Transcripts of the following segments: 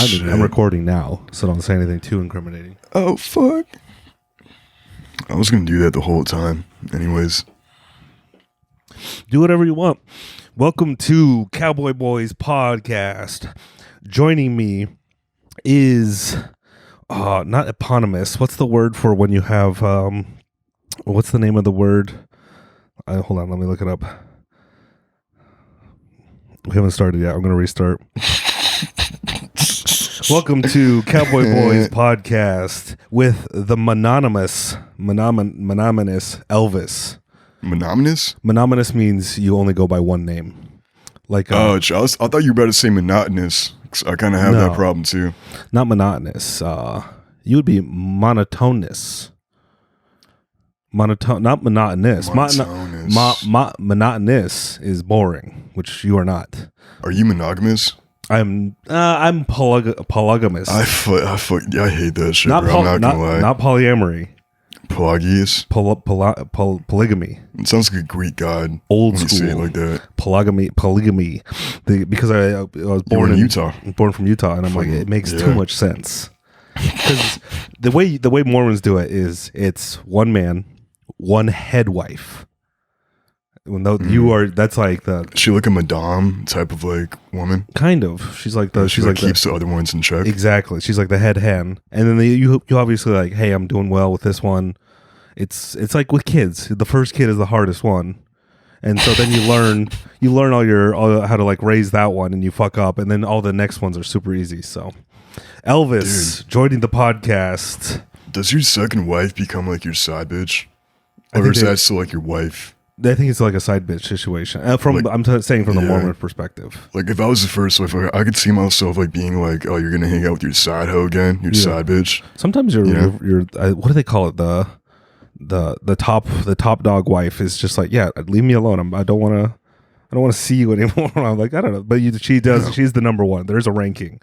I'm recording now, so don't say anything too incriminating. Oh, fuck. I was going to do that the whole time. Anyways. Do whatever you want. Welcome to Cowboy Boys Podcast. Joining me is not eponymous. What's the word for when you have what's the name of the word? Hold on, let me look it up. We haven't started yet. I'm going to restart. Welcome to Cowboy Boys Podcast with the mononymous Elvis. Monotonous? Monotonous means you only go by one name. Like I thought you were about to say monotonous. I kind of have that problem too. Not monotonous. You would be monotonous. Not monotonous. Monotonous is boring, which you are not. Are you monogamous? I'm polygamous. I hate that shit, bro. I'm not gonna lie. Not polyamory. Pelagius? Polygamy. It sounds like a Greek god. Old when school. You say it like that. Polygamy. Because I was born in Utah. Born from Utah, and I'm like, it makes too much sense. Because the way Mormons do it is it's one man, one head wife. When that's like the. Is she like a madame type of like woman? Kind of. She's like the. She like keeps the other ones in check. Exactly. She's like the head hen, and then you obviously like, hey, I'm doing well with this one. It's like with kids. The first kid is the hardest one, and so then you learn all how to like raise that one, and you fuck up, and then all the next ones are super easy. So, Elvis joining the podcast. Does your second wife become like your side bitch, or is that still like your wife? I think it's like a side bitch situation. I'm saying from the Mormon perspective. Like if I was the first wife, I could see myself like being like, oh, you're gonna hang out with your side hoe again, your side bitch. Sometimes you're what do they call it? The top dog wife is just like, yeah, leave me alone. I don't want to see you anymore. I'm like, I don't know, but she does. Yeah. She's the number one. There's a ranking.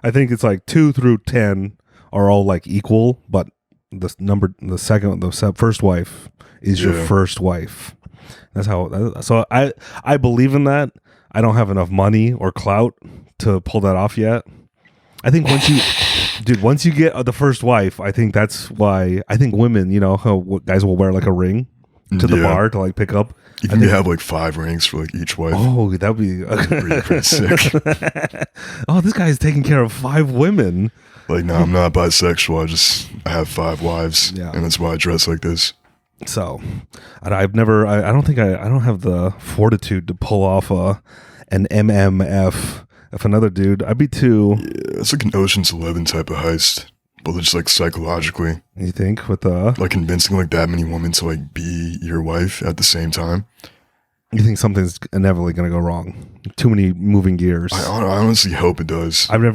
I think it's like 2 through 10 are all like equal, but the first wife is your first wife. That's how. So I believe in that. I don't have enough money or clout to pull that off yet. I think once you get the first wife, I think that's why I think women, how guys will wear like a ring to the bar to like pick up. You can have like 5 rings for like each wife. Oh, that'd be pretty sick. Oh, this guy's taking care of 5 women. Like, no, I'm not bisexual. I have 5 wives, and that's why I dress like this. So, I don't have the fortitude to pull off an MMF. If another dude, I'd be too. Yeah, it's like an Ocean's 11 type of heist, but just like psychologically. You think with like convincing like that many women to like be your wife at the same time? You think something's inevitably going to go wrong? Too many moving gears. I honestly hope it does. I'm a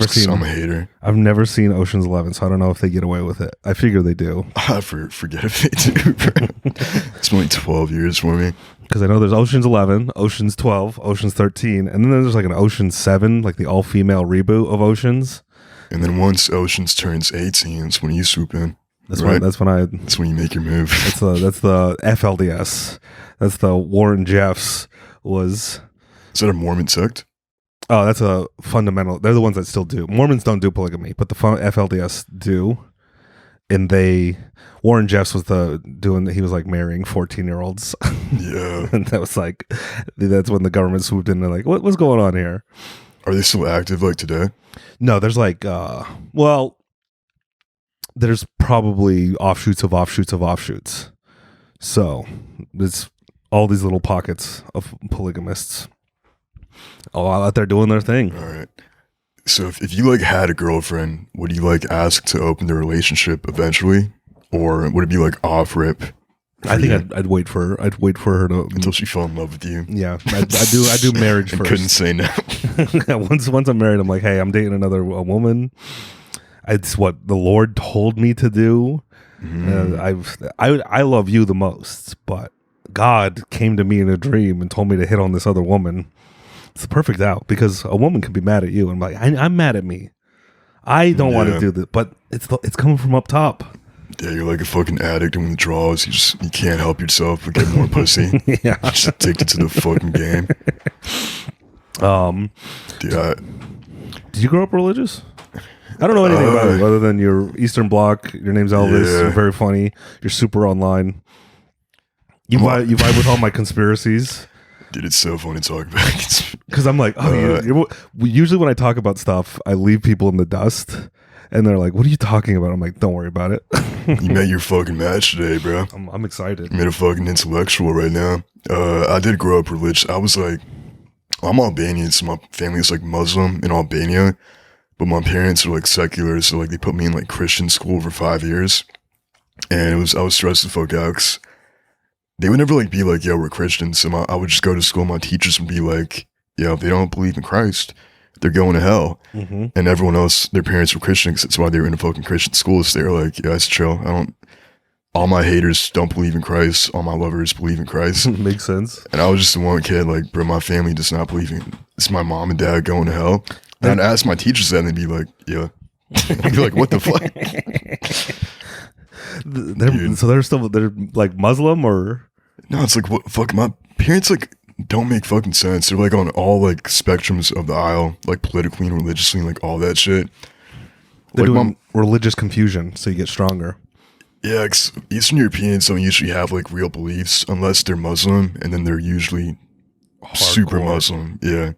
hater. I've never seen Ocean's 11, so I don't know if they get away with it. I figure they do. I forget if they do. It's been like 12 years for me. Because I know there's Ocean's 11, Ocean's 12, Ocean's 13, and then there's like an Ocean's 7, like the all-female reboot of Ocean's. And then once Ocean's turns 18, it's when you swoop in. That's when you make your move. That's the FLDS. That's the Warren Jeffs was. Is that a Mormon sect? Oh, that's a fundamental. They're the ones that still do. Mormons don't do polygamy, but the FLDS do. And Warren Jeffs was he was like marrying 14-year-olds. Yeah. And that's when the government swooped in and they're like, what's going on here? Are they still active like today? No, there's like, there's probably offshoots of offshoots of offshoots. So it's all these little pockets of polygamists all out there doing their thing. All right. So if you like had a girlfriend, would you like ask to open the relationship eventually? Or would it be like off rip? I think I'd wait for her to until she fell in love with you. Yeah, I do marriage first. Couldn't say no. Once I'm married, I'm like, hey, I'm dating a woman. It's what the Lord told me to do. I love you the most, but God came to me in a dream and told me to hit on this other woman. It's the perfect out because a woman can be mad at you. I'm like, I'm mad at me. I don't want to do this, but it's coming from up top. Yeah, you're like a fucking addict in withdrawals. You can't help yourself but get more pussy. Yeah, you're just addicted to the fucking game. Did you grow up religious? I don't know anything about it other than you're Eastern Bloc. Your name's Elvis. Yeah. You're very funny. You're super online. You vibe with all my conspiracies. Dude, it's so fun to talk about. Because I'm like, usually when I talk about stuff, I leave people in the dust. And they're like, what are you talking about? I'm like, don't worry about it. You met your fucking match today, bro. I'm excited. You made a fucking intellectual right now. I did grow up religious. I was like, I'm Albanian, so my family is like Muslim in Albania. But my parents are like secular, so like they put me in like Christian school for 5 years. And I was stressed the fuck out 'cause they would never like be like, yo, we're Christians. So I would just go to school. My teachers would be like, yo, if they don't believe in Christ, they're going to hell. Mm-hmm. And everyone else, their parents were Christians. That's why they were in a fucking Christian school. So they were like, yeah, it's chill. All my haters don't believe in Christ. All my lovers believe in Christ. Makes sense. And I was just the one kid, like, bro, my family does not believe in, it's my mom and dad going to hell. And I'd ask my teachers that and they'd be like, yeah. I'd be like, what the fuck? They're like Muslim or? No, it's like, what fuck, my parents like don't make fucking sense. They're like on all like spectrums of the aisle, like politically and religiously and like all that shit. They're Like doing religious confusion so you get stronger. Yeah, 'cause Eastern Europeans don't usually have like real beliefs unless they're Muslim, and then they're usually super Muslim. Yeah.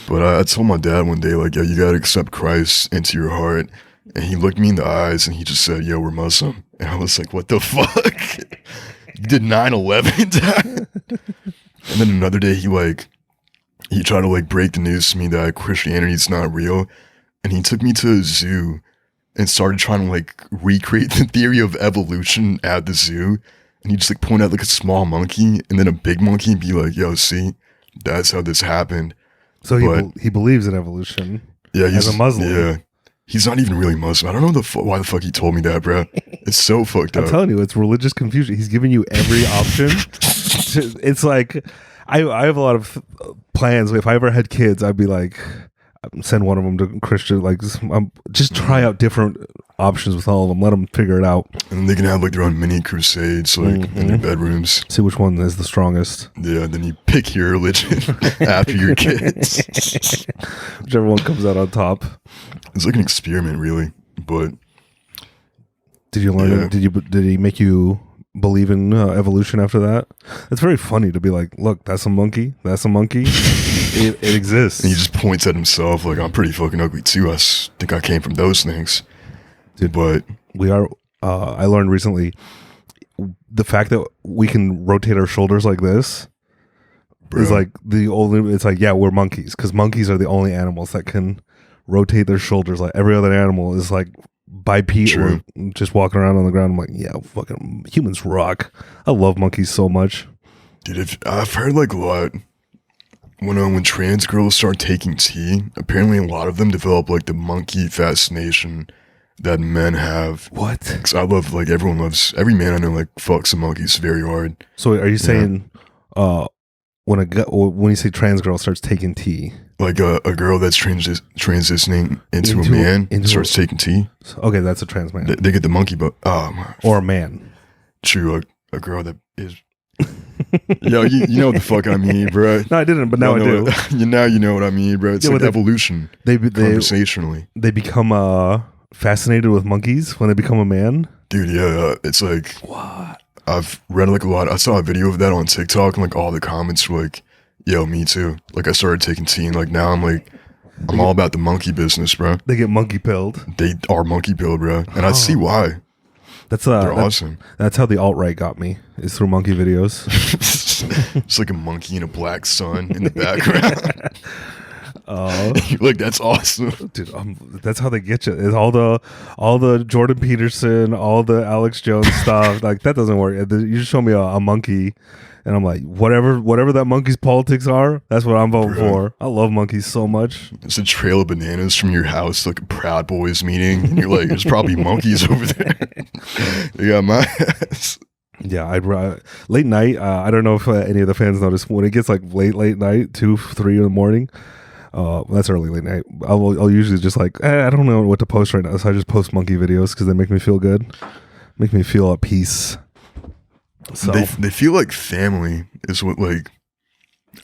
But I told my dad one day, like, yo, you gotta accept Christ into your heart. And he looked me in the eyes and he just said, yo, we're Muslim. And I was like, what the fuck? You did 9/11, Dad? And then another day he tried to like break the news to me that Christianity is not real. And he took me to a zoo and started trying to like recreate the theory of evolution at the zoo. And he just like point out like a small monkey and then a big monkey and be like, yo, see, that's how this happened. So he believes in evolution. Yeah, he's a Muslim. Yeah, he's not even really Muslim. I don't know why the fuck he told me that, bro. It's so fucked up. I'm telling you, it's religious confusion. He's giving you every option. It's like I have a lot of plans. If I ever had kids, I'd be like, send one of them to Christian. Like, just try out different options with all of them. Let them figure it out. And they can have like their own mini crusades, like in their bedrooms. See which one is the strongest. Yeah, then you pick your religion after your kids. Whichever one comes out on top. It's like an experiment, really. But did you learn? Yeah. Did he make you believe in evolution after that? It's very funny to be like, look, that's a monkey. That's a monkey. It exists. And he just points at himself like, I'm pretty fucking ugly too. I think I came from those things. Dude, but we are. I learned recently the fact that we can rotate our shoulders like this is like the only. It's like, yeah, we're monkeys because monkeys are the only animals that can rotate their shoulders. Like every other animal is like bipedal, or just walking around on the ground. I'm like, yeah, fucking humans rock. I love monkeys so much. Dude, I've heard like a lot when trans girls start taking tea. Apparently, a lot of them develop like the monkey fascination that men have. What? Because I love, like, every man I know like fucks some monkeys very hard. So are you saying when you say trans girl starts taking tea, like a girl that's transitioning into a man starts taking tea? Okay, that's a trans man. They get the monkey butt. Or a man. True, a girl that is. Yo, you know what the fuck I mean, bro. No, I didn't, but now I do. Now you know what I mean, bro. It's like evolution. Conversationally, they become fascinated with monkeys when they become a man. Dude, yeah, it's like what? I've read like a lot. I saw a video of that on TikTok, and like all the comments were like, "Yo, me too." Like I started taking tea, and like now I'm all about the monkey business, bro. They get monkey pilled. They are monkey pilled, bro, and I see why. They're awesome. That's how the alt-right got me, is through monkey videos. It's like a monkey and a black sun in the background. You're like, that's awesome, dude. That's how they get you. It's all the Jordan Peterson, all the Alex Jones stuff. Like that doesn't work. You just show me a monkey, and I'm like, whatever that monkey's politics are, that's what I'm voting for. I love monkeys so much. It's a trail of bananas from your house, like a Proud Boys meeting, and you're like, there's probably monkeys over there. They got my ass. Yeah, late night. I don't know if any of the fans notice when it gets like late night, 2, 3 in the morning. That's early late night. I'll usually just like, I don't know what to post right now, so I just post monkey videos because they make me feel good, make me feel at peace. So they feel like family is what like.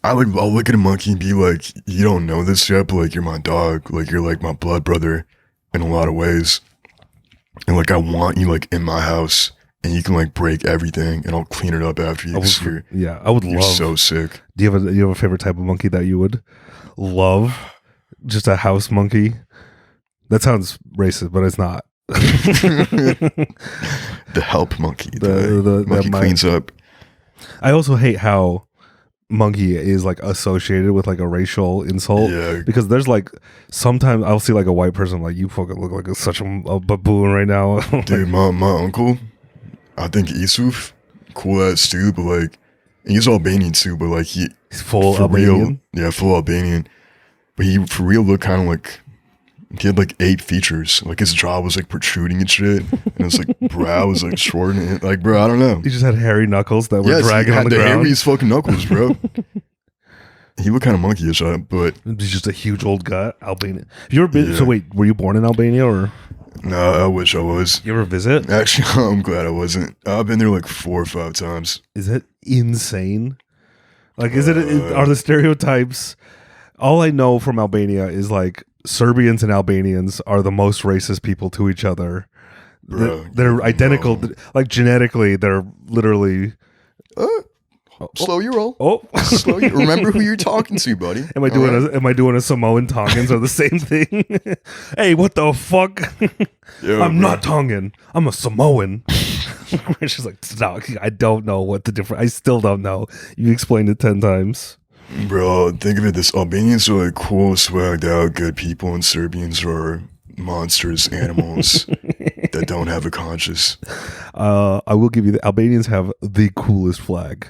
I'll look at a monkey and be like, you don't know this yet, but like you're my dog, like you're like my blood brother, in a lot of ways. And like I want you like in my house, and you can like break everything, and I'll clean it up after you. I would You're love. so sick. Do you have a favorite type of monkey that you would love? Just a house monkey. That sounds racist, but it's not. The help monkey. The monkey cleans up. I also hate how monkey is like associated with like a racial insult. Yeah. Because there's like sometimes I'll see like a white person like, you fucking look like such a baboon right now. Dude, my uncle, I think Isuf, cool ass dude, but like he's Albanian too, but like he's full Albanian. Real, yeah, full Albanian. But he for real looked kind of like he had like 8 features. Like his jaw was like protruding and shit, and his like brow was like short and like, bro, I don't know. He just had hairy knuckles that were dragging on the ground. Hairiest fucking knuckles, bro. He looked kind of monkeyish, but he's just a huge old guy. Albanian. Have you ever been? Yeah. So wait, were you born in Albania or? No, I wish I was. You ever visit? Actually, I'm glad I wasn't. I've been there like 4 or 5 times. Is it insane? Like, are the stereotypes? All I know from Albania is like Serbians and Albanians are the most racist people to each other. Bro, they're identical. No. Like genetically, they're literally. Slow your roll. Remember who you're talking to, buddy. Am I doing a Samoan Tongans are the same thing? Hey, what the fuck? Yo, I'm not Tongan. I'm a Samoan. She's like, no, I don't know what the difference. I still don't know. You explained it 10 times. Bro, think of it this: Albanians are like cool, swagged out, good people, and Serbians are monsters, animals that don't have a conscience. I will give you the Albanians have the coolest flag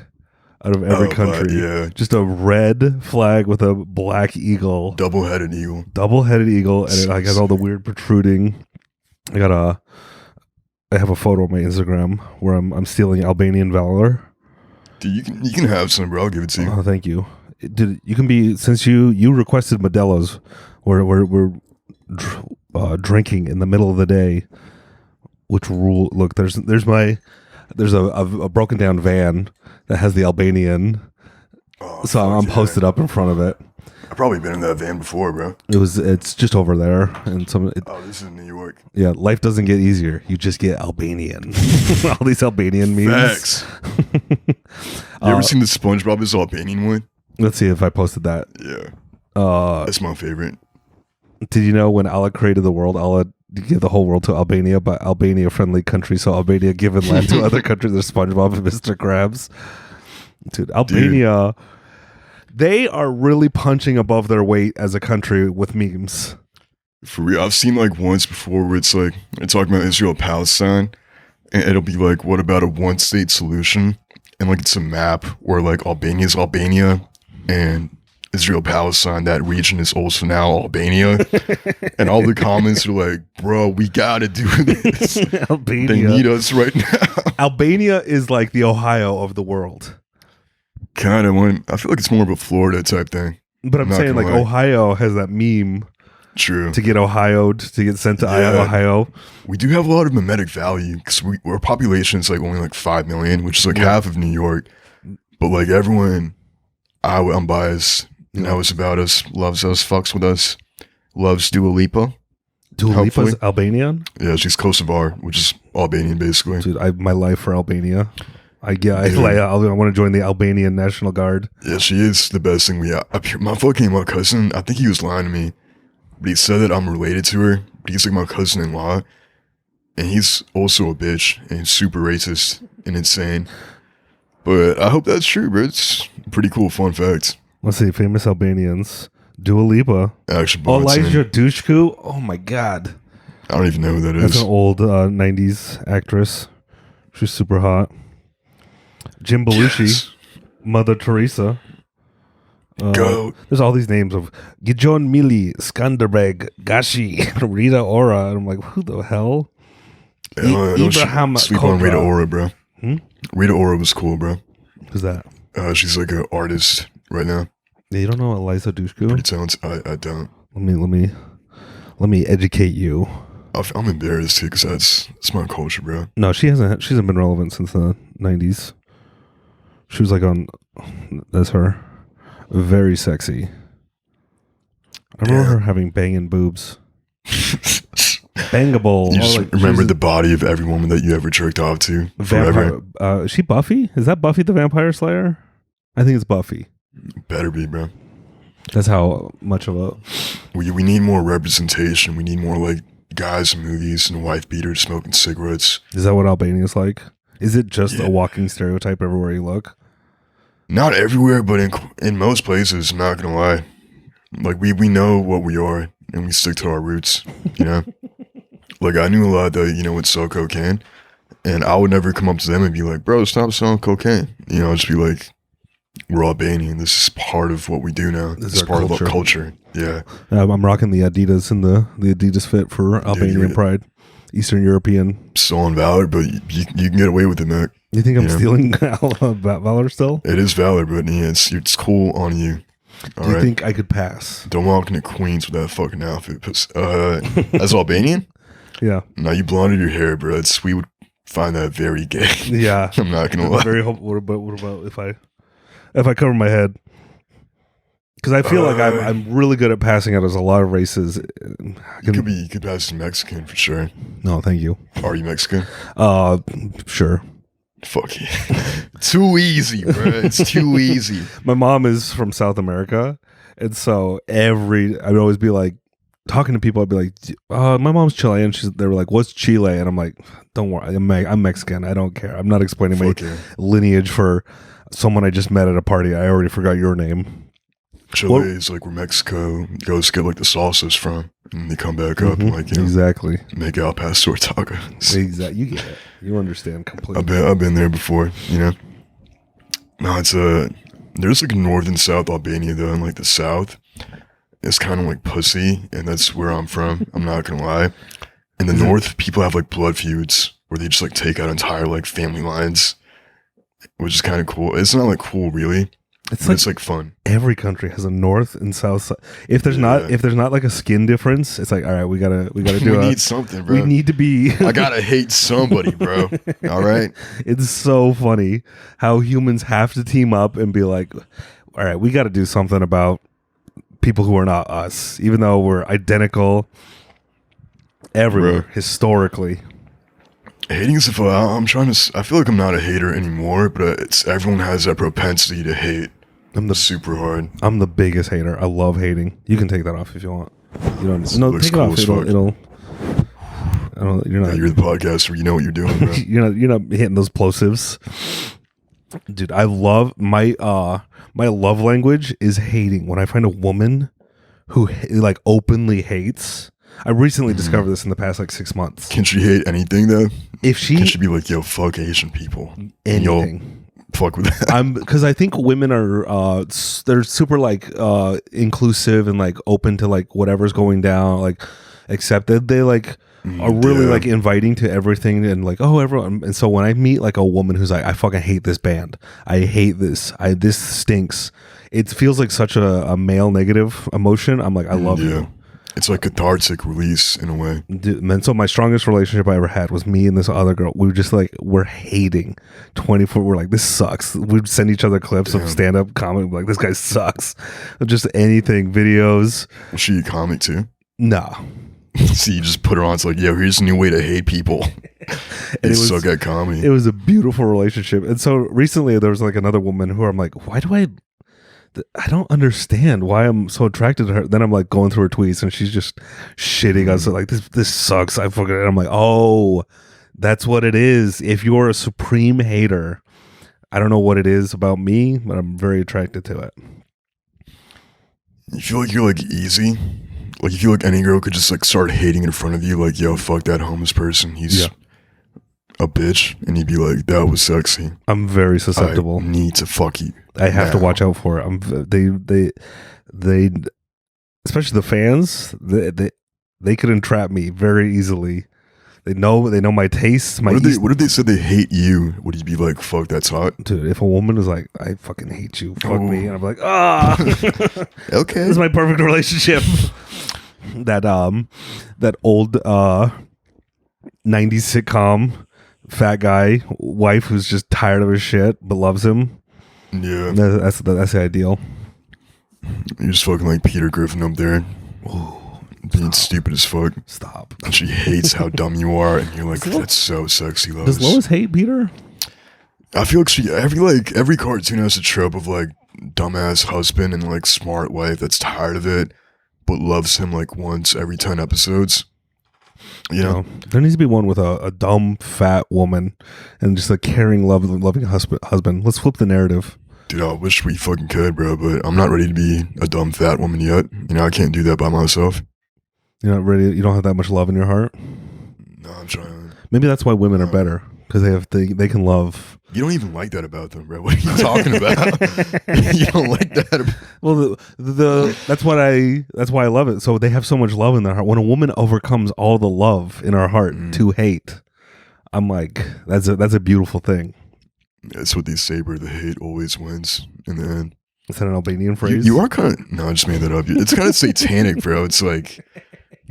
out of every country. Yeah. Just a red flag with a black eagle. Double-headed eagle. And it like has all the weird protruding. I have a photo on my Instagram where I'm stealing Albanian valor. Dude, you can have some, bro. I'll give it to you. Oh, thank you. Dude, you can be, since you requested Modelo's, we're drinking in the middle of the day. Which rule? Look, there's a broken down van that has the Albanian. Oh, so I'm posted up in front of it. I've probably been in that van before, bro. It's just over there, and this is New York. Yeah, life doesn't get easier. You just get Albanian. All these Albanian memes. Facts. You ever seen the SpongeBob is Albanian one? Let's see if I posted that. Yeah. That's my favorite. Did you know when Allah created the world, Allah give the whole world to Albania, but Albania friendly country, so Albania given land to other countries. There's SpongeBob and Mr. Krabs. Dude, Albania, they are really punching above their weight as a country with memes. For real, I've seen like once before where it's like they're talking about Israel Palestine, and it'll be like, what about a 1-state solution? And like it's a map where like Albania's Albania and Israel Palestine, that region is also now Albania. And all the comments are like, bro, we gotta do this. Albania. They need us right now. Albania is like the Ohio of the world. Kind of. I feel like it's more of a Florida type thing. But I'm saying like lie. Ohio has that meme. True. To get to get sent to Ohio. We do have a lot of mimetic value because our population is like only like 5 million, which is like half of New York. But like everyone, I'm biased. Knows about us, loves us, fucks with us, loves Dua Lipa. Dua Lipa's Albanian? Yeah, she's Kosovar, which is Albanian basically. Dude, my life for Albania. I want to join the Albanian National Guard. Yeah, she is the best thing we have. My cousin, I think he was lying to me, but he said that I'm related to her, but he's like my cousin-in-law, and he's also a bitch, and he's super racist and insane. But I hope that's true, bro. It's a pretty cool fun fact. Let's see, famous Albanians. Dua Lipa. Actually, Elijah Dushku. Oh my god. I don't even know who that is. That's an old 90s actress. She's super hot. Jim Belushi. Yes. Mother Teresa. Go. There's all these names of Gijon Mili, Skanderbeg, Gashi, Rita Ora. And I'm like, who the hell? Ibrahim sleep on Rita Ora, bro. Rita Ora was cool, bro. Who's that? She's like an artist right now. Yeah, you don't know Eliza Dushku? Pretty talented. I don't. Let me educate you. I'm embarrassed too because that's my culture, bro. No, she hasn't been relevant since the 90s. She was like on. That's her. Very sexy. I remember her having banging boobs. Bangable. You just remember the body of every woman that you ever jerked off to forever. Is she Buffy? Is that Buffy the Vampire Slayer? I think it's Buffy. Better be, bro. That's how much of a... We need more representation. We need more like guys in movies and wife beaters smoking cigarettes. Is that what Albania is like? Is it just a walking stereotype everywhere you look? Not everywhere, but in most places, I'm not gonna lie. Like we know what we are and we stick to our roots, you know? Like I knew a lot that, would sell cocaine, and I would never come up to them and be like, bro, stop selling cocaine. I'd just be like, we're Albanian. This is part of what we do now. This is part of our culture. Yeah. I'm rocking the Adidas and the Adidas fit for Albanian pride. Eastern European. Stolen Valor, but you can get away with it, Mac. You think I'm stealing Valor still? It is Valor, but it's cool on you. Do you think I could pass? Don't walk into Queens with that fucking outfit. As Albanian? Yeah. No, you blonded your hair, bro. We would find that very gay. Yeah. I'm not gonna lie. What about if I cover my head? Because I feel like I'm really good at passing out as a lot of races. You could pass as Mexican for sure. No, thank you. Are you Mexican? Sure. Fuck you. Too easy, bro. It's too easy. My mom is from South America, and so I'd always be like talking to people. I'd be like, my mom's Chilean. They were like, what's Chile? And I'm like, don't worry, I'm Mexican. I don't care. I'm not explaining my lineage for someone I just met at a party. I already forgot your name. Chile is like where Mexico goes to get like the salsas from, and they come back up and exactly make al pastor tacos. Exactly, you get it. You understand completely. I've been there before. No, it's there's like a north and south Albania though, and like the south, it's kind of like pussy, and that's where I'm from. I'm not gonna lie. In the north, people have like blood feuds where they just like take out entire like family lines, which is kind of cool. It's not like cool really. It's like fun. Every country has a north and south side. If there's not like a skin difference, it's like, all right, we gotta do. We need something, bro. We need to be. I gotta hate somebody, bro. All right. It's so funny how humans have to team up and be like, all right, we got to do something about people who are not us, even though we're identical everywhere historically. Hating is I feel like I'm not a hater anymore, but everyone has that propensity to hate. I'm super hard. I'm the biggest hater. I love hating. You can take that off if you want. You don't. No, take it off. It'll. I don't. You're not. You're the podcaster. You know what you're doing, bro. You're not hitting those plosives, dude. I love my love language is hating. When I find a woman who like openly hates. I recently discovered this in the past like 6 months. Can she hate anything though? Can she be like, yo, fuck Asian people? Anything. Fuck with that. Because I think women are they're super like inclusive and like open to like whatever's going down, like accepted. They like are really like inviting to everything and like, oh, everyone. And so when I meet like a woman who's like, I fucking hate this band. I hate this. This stinks. It feels like such a male negative emotion. I'm like, I love you. It's like cathartic release in a way. Dude, and so my strongest relationship I ever had was me and this other girl. We were just like, we're hating 24. We're like, this sucks. We'd send each other clips of stand-up comedy. Like, this guy sucks. Just anything, videos. Was she a comic too? No. So you just put her on. It's like, yo, here's a new way to hate people. And suck at comedy. It was a beautiful relationship. And so recently there was like another woman who I'm like, why do I don't understand why I'm so attracted to her. Then I'm like going through her tweets and she's just shitting us like this sucks. And I'm like, oh, that's what it is. If you're a supreme hater, I don't know what it is about me, but I'm very attracted to it. You feel like you're like easy? Like you feel like any girl could just like start hating in front of you, like, yo, fuck that homeless person. He's a bitch, and you'd be like, that was sexy. I'm very susceptible. I need to fuck you. I have to watch out for it. They especially the fans, they could entrap me very easily. They know my tastes. What if they said they hate you? Would you be like, fuck, that's hot? Dude, if a woman is like, I fucking hate you, fuck me, and I'm like, okay. This is my perfect relationship. That old 90s sitcom fat guy wife who's just tired of his shit but loves him. Yeah, that's the ideal. You're just fucking like Peter Griffin up there. Ooh, being stupid as fuck. Stop. And she hates how dumb you are, and you're like, that's so sexy, Lois. Does Lois hate Peter? I feel like every cartoon has a trope of like dumbass husband and like smart wife that's tired of it, but loves him like once every 10 episodes. You know? There needs to be one with a dumb fat woman and just a caring, loving husband. Let's flip the narrative. Dude, I wish we fucking could, bro, but I'm not ready to be a dumb fat woman yet. You know, I can't do that by myself. You're not ready. You don't have that much love in your heart. No, I'm trying. Maybe that's why women are better, because they can love. You don't even like that about them, bro. What are you talking about? You don't like that. Well, that's why I love it. So they have so much love in their heart. When a woman overcomes all the love in her heart to hate, I'm like, that's a beautiful thing. That's what they say, bro. The hate always wins in the end. Is that an Albanian phrase? You are kind of... No, I just made that up. It's kind of satanic, bro. It's like,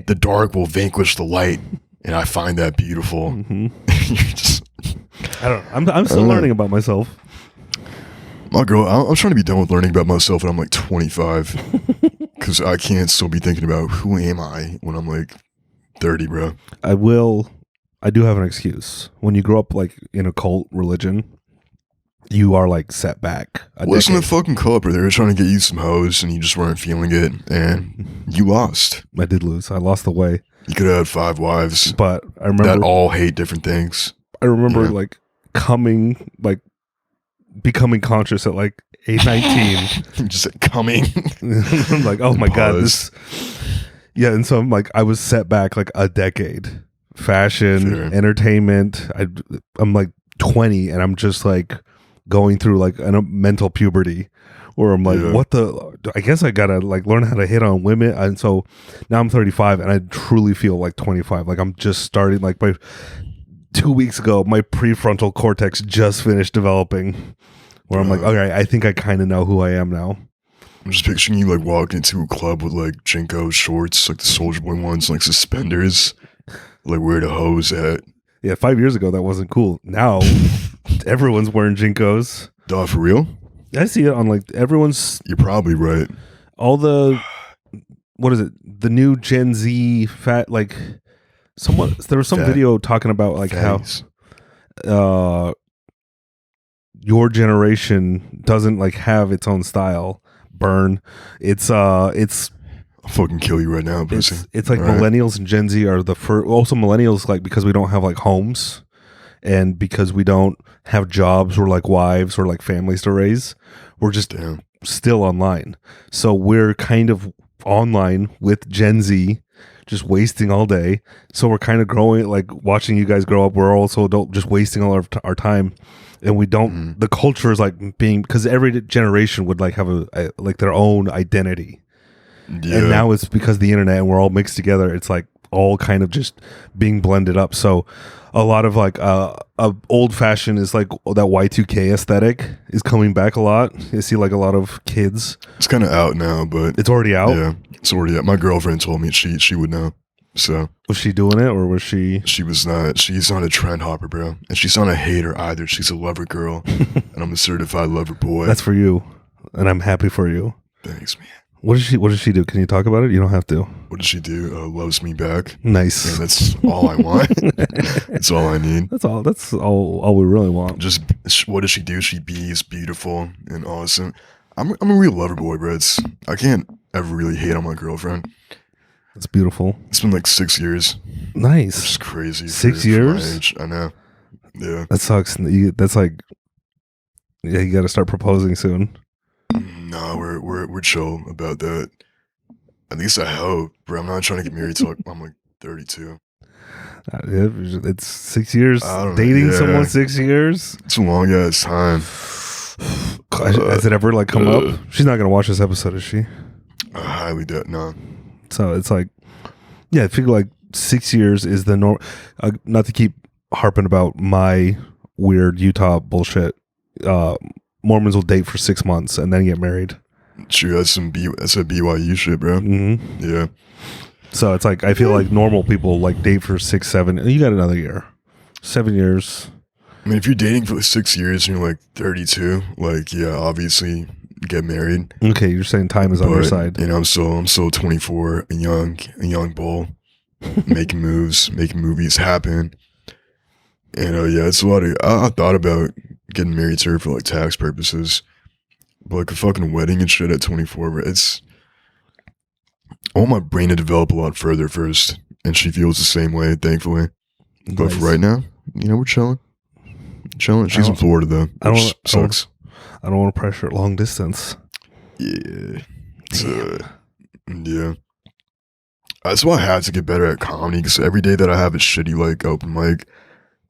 the dark will vanquish the light, and I find that beautiful. Mm-hmm. You're just... I don't know. I'm still learning about myself. My girl, I'm trying to be done with learning about myself when I'm like 25. Because I can't still be thinking about who am I when I'm like 30, bro. I do have an excuse. When you grow up like in a cult religion, you are like set back. Wasn't a fucking cult, bro. They were trying to get you some hoes and you just weren't feeling it, and you lost. I did lose. I lost the way. You could have had 5 wives, but I remember that all hate different things. I remember like becoming conscious at like 19. Just coming. I'm like, oh my God, this. Yeah, and so I'm like, I was set back like a decade. Fashion, entertainment. I'm like 20, and I'm just like going through like a mental puberty, where I'm like, what the? I guess I gotta like learn how to hit on women. And so now I'm 35, and I truly feel like 25. Like I'm just starting. Like by 2 weeks ago, my prefrontal cortex just finished developing. Where I'm like, okay, I think I kind of know who I am now. I'm just picturing you like walking into a club with like Jinko shorts, like the Soulja Boy ones, like suspenders, like where the hose at. Yeah, 5 years ago that wasn't cool. Now everyone's wearing Jinkos. Duh, for real? I see it on like everyone's. You're probably right. All the, what is it? The new Gen Z fat, like there was some video talking about like Fatties. How your generation doesn't like have its own style. Burn. It's I'll fucking kill you right now, pussy. It's like millennials and Gen Z are the first. Also millennials, like, because we don't have like homes and because we don't have jobs or like wives or like families to raise, we're just still online. So we're kind of online with Gen Z, just wasting all day. So we're kind of growing, like watching you guys grow up. We're also just wasting all our time. And we don't, the culture is like being, because every generation would like have a like their own identity. Yeah. And now it's because the internet and we're all mixed together. It's like all kind of just being blended up. So a lot of like old fashioned is like that Y2K aesthetic is coming back a lot. You see like a lot of kids. It's kind of out now, but it's already out. Yeah, it's already out. My girlfriend told me she would know. So was she doing it or was she? She was not. She's not a trend hopper, bro, and she's not a hater either. She's a lover girl, and I'm a certified lover boy. That's for you, and I'm happy for you. Thanks, man. What does she do? Can you talk about it? You don't have to. What does she do? Loves me back. Nice. And that's all I want. That's all I need. That's all we really want. Just what does she do? She is beautiful and awesome. I'm a real lover boy, bro. I can't ever really hate on my girlfriend. It's beautiful. It's been like 6 years. Nice. Which is crazy. 6 years? For my age. I know. Yeah. That sucks. That's like, yeah, you got to start proposing soon. No, we're chill about that. At least I hope, bro. I'm not trying to get married till I'm like 32. It's 6 years. Dating someone 6 years. It's a long ass time. Has it ever like come up? She's not gonna watch this episode, is she? I highly doubt. No. So it's like, yeah, I figure like 6 years is the norm. Not to keep harping about my weird Utah bullshit. Mormons will date for 6 months and then get married. True, that's a BYU shit, bro. Mm-hmm. Yeah. So it's like I feel like normal people like date for 6, 7. You got another year, 7 years. I mean, if you're dating for 6 years and you're like 32, like yeah, obviously get married. Okay, you're saying time is on your But, side. you know, I'm still 24, a young bull, making moves, making movies happen. And yeah, it's a lot of. I thought about getting married to her for like tax purposes, but like a fucking wedding and shit at 24. It's I want my brain to develop a lot further first, and she feels the same way, thankfully. But Nice. for right now, you know, we're chilling. She's in Florida though, which sucks. I don't want to pressure long distance. Yeah. Yeah. That's why I had to get better at comedy, because every day that I have a shitty like open mic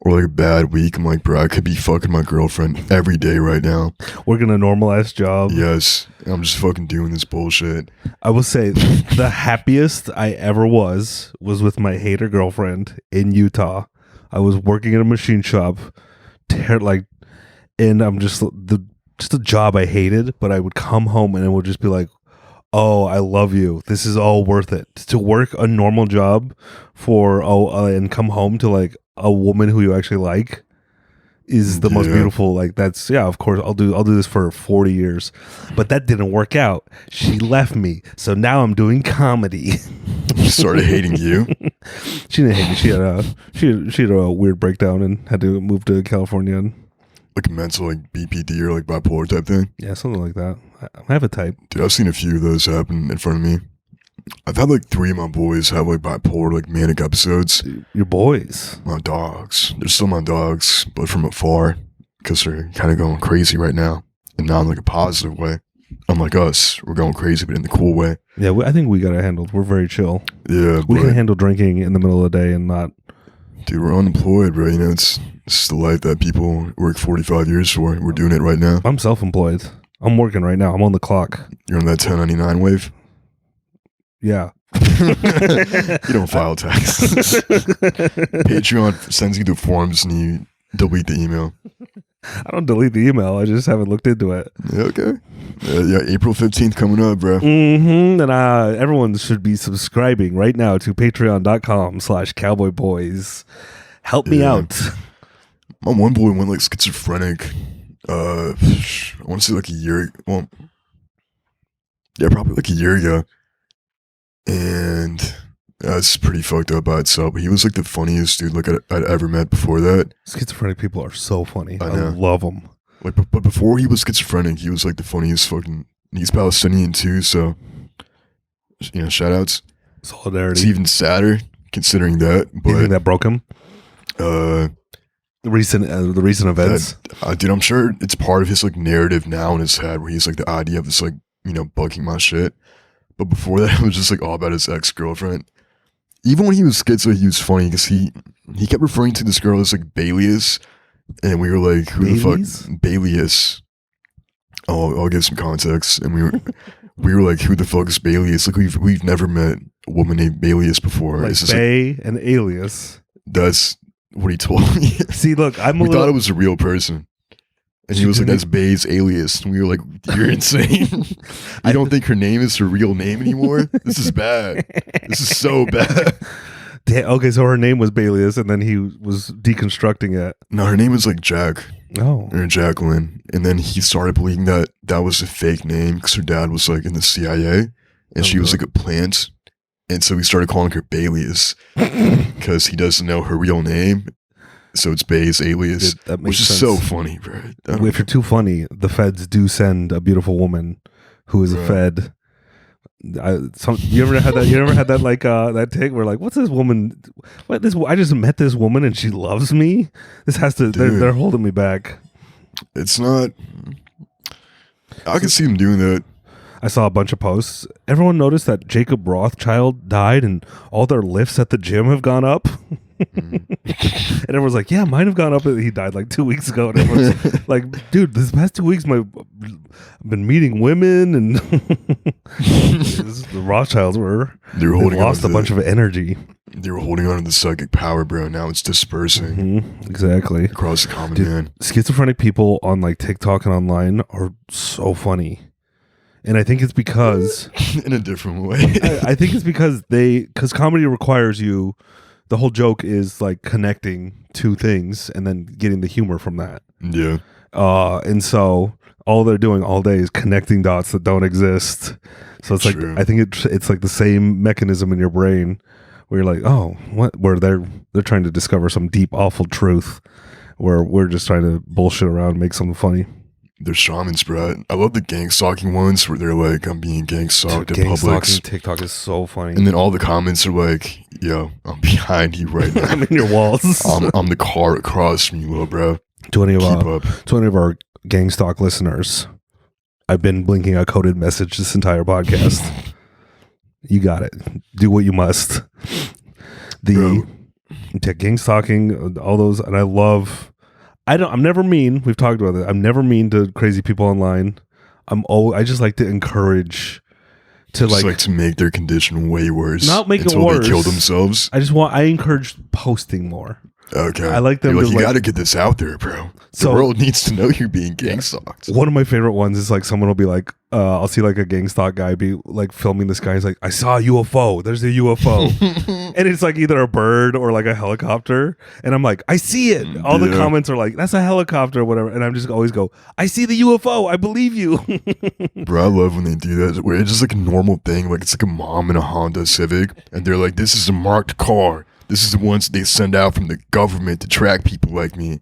or like a bad week, I'm like, bro, I could be fucking my girlfriend every day right now. Working a normalized job. Yes. I'm just fucking doing this bullshit. I will say the happiest I ever was with my hater girlfriend in Utah. I was working in a machine shop, and I'm just a job I hated, but I would come home and it would just be like, oh, I love you. This is all worth it. To work a normal job and come home to like a woman who you actually like is the most beautiful. Like that's, yeah, of course I'll do this for 40 years, but that didn't work out. She left me. So now I'm doing comedy. She started hating you. She didn't hate me. She had a weird breakdown and had to move to California. And, like mental, like BPD or like bipolar type thing. yeah, something like that. I have a type. Dude, I've seen a few of those happen in front of me. I've had like 3 of my boys have like bipolar, like manic episodes. Your boys. My dogs. They're still my dogs, but from afar, because they're kind of going crazy right now. And not in like a positive way. Unlike us, we're going crazy, but in the cool way. Yeah, I think we got it handled. We're very chill. Yeah, we can handle drinking in the middle of the day and not. Dude, we're unemployed, bro. You know, it's the life that people work 45 years for. We're doing it right now. I'm self-employed. I'm working right now. I'm on the clock. You're on that 1099 wave? Yeah. You don't file taxes. Patreon sends you the forms and you delete the email. I don't delete the email. I just haven't looked into it. Yeah, okay. Yeah, April 15th coming up, bro. Mm-hmm. And everyone should be subscribing right now to patreon.com/cowboyboys. Help me out. My one boy went like schizophrenic. I want to say like a year. Well, yeah, probably like a year ago. And that's pretty fucked up by itself. But he was like the funniest dude like I'd ever met before that. Schizophrenic people are so funny. I know. love them. Like, but before he was schizophrenic, he was like the funniest fucking. He's Palestinian too, so you know, shout outs. Solidarity. It's even sadder considering that. But you think that broke him? The recent events. Dude, I'm sure it's part of his like narrative now in his head, where he's like the idea of this like, you know, bugging my shit. But before that, it was just like all about his ex-girlfriend. Even when he was schizo, he was funny because he kept referring to this girl as like Balius, and we were like, who Baileys? the fuck? Balius. I'll give some context. And we were like, who the fuck is Balius? Like we've never met a woman named Balius before. Like Bay and Alias. That's what he told me. See, look, we thought it was a real person. And he was like, that's Bay's alias. And we were like, you're insane. I don't think her name is her real name anymore. This is bad. This is so bad. Okay, so her name was Balius, and then he was deconstructing it. No, her name was like Jack. Oh. Or Jacqueline. And then he started believing that that was a fake name because her dad was like in the CIA. And she was like a plant. And so we started calling her Balius because he doesn't know her real name. So it's Bay's alias, which is sense. So funny, bro. If you're too funny, the feds do send a beautiful woman who is a fed. You ever had that? You ever had that like that take where like, what's this woman? What this? I just met this woman and she loves me. This has to. They're holding me back. It's not. I can see them doing that. I saw a bunch of posts. Everyone noticed that Jacob Rothschild died and all their lifts at the gym have gone up. And everyone's like, yeah, mine have gone up. He died like 2 weeks ago. And everyone's like, dude, this past 2 weeks, I've been meeting women and the Rothschilds they lost a bunch of energy. They were holding on to the psychic power, bro. Now it's dispersing. Mm-hmm. Exactly. Across the common man. Schizophrenic people on like TikTok and online are so funny. And I think it's because in a different way. I think it's because comedy requires you. The whole joke is like connecting two things and then getting the humor from that. Yeah. And so all they're doing all day is connecting dots that don't exist. So it's True. like I think it's like the same mechanism in your brain where you're like, oh, what? Where they're trying to discover some deep, awful truth, where we're just trying to bullshit around and make something funny. They're shamans, bro. I love the gang-stalking ones where they're like, I'm being gang-stalked at Publix. TikTok is so funny. And then all the comments are like, yo, I'm behind you right now. I'm in your walls. I'm the car across from you, little bro. To any Keep up. of our Gangstalk listeners, I've been blinking a coded message this entire podcast. You got it. Do what you must. Gangstalking, all those, and I love... I'm never mean. We've talked about it. I'm never mean to crazy people online. I just like to encourage to just to make their condition way worse. Not make it until worse. They kill themselves. I encourage posting more. Okay. I like them. You're to you got to get this out there, bro. The world needs to know you're being gang stalked. One of my favorite ones is like someone will be like, I'll see like a gang stalk guy be like filming this guy. He's like, I saw a UFO. There's a UFO. And it's like either a bird or like a helicopter. And I'm like, I see it. All the comments are like, that's a helicopter or whatever. And I'm just always go, I see the UFO. I believe you. Bro, I love when they do that. Where it's just like a normal thing. Like it's like a mom in a Honda Civic. And they're like, this is a marked car. This is the ones they send out from the government to track people like me.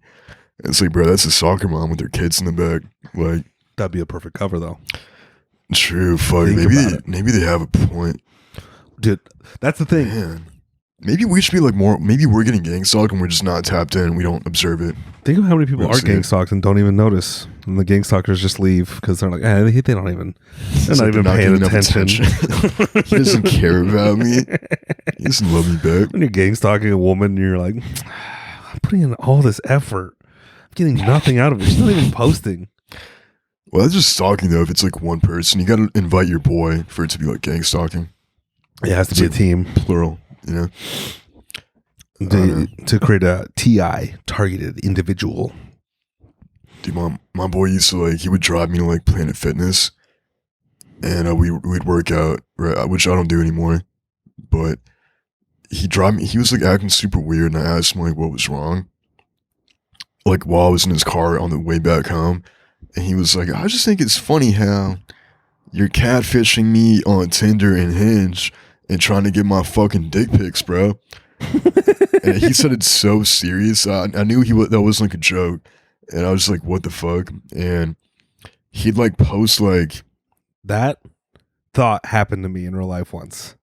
And it's like, bro, that's a soccer mom with their kids in the back. Like, that'd be a perfect cover, though. True. Fuck. Maybe they have a point, dude. That's the thing. Man. Maybe we should be like more. Maybe we're getting gang stalked and we're just not tapped in. We don't observe it. Think of how many people are gang stalked and don't even notice, and the gang stalkers just leave because they're like, they don't even. They're not even paying attention. He doesn't care about me. He doesn't love me back. When you're gang stalking a woman, you're like, I'm putting in all this effort. I'm getting nothing out of it. She's not even posting. Well, that's just stalking though. If it's like one person, you got to invite your boy for it to be like gang stalking. It has to be a team, plural. You know, to create a TI, targeted individual. Dude, my boy used to he would drive me to like Planet Fitness, and we'd work out, right? Which I don't do anymore. But he was like acting super weird, and I asked him like what was wrong. Like while I was in his car on the way back home, and he was like, I just think it's funny how you're catfishing me on Tinder and Hinge and trying to get my fucking dick pics, bro. And he said it's so serious. I knew that wasn't like a joke, and I was just like, what the fuck? And he'd like post like that. Thought happened to me in real life once.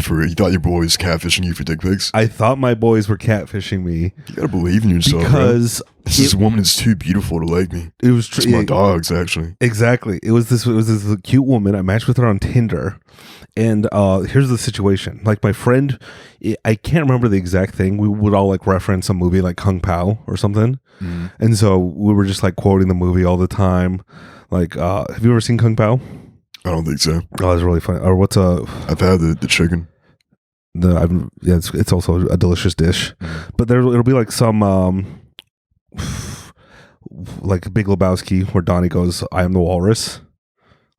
You thought your boy was catfishing you for dick pics? I thought my boys were catfishing me. You gotta believe in yourself, because bro. This woman is too beautiful to like me. It was it's my dogs, actually. Exactly. It was this cute woman. I matched with her on Tinder, and here's the situation. Like my friend, I can't remember the exact thing. We would all like reference a movie like Kung Pao or something, and so we were just like quoting the movie all the time. Like, have you ever seen Kung Pao? I don't think so. Oh, it's really funny. Or what's I've had the chicken. It's also a delicious dish, but it'll be like some like Big Lebowski where Donnie goes, "I am the walrus."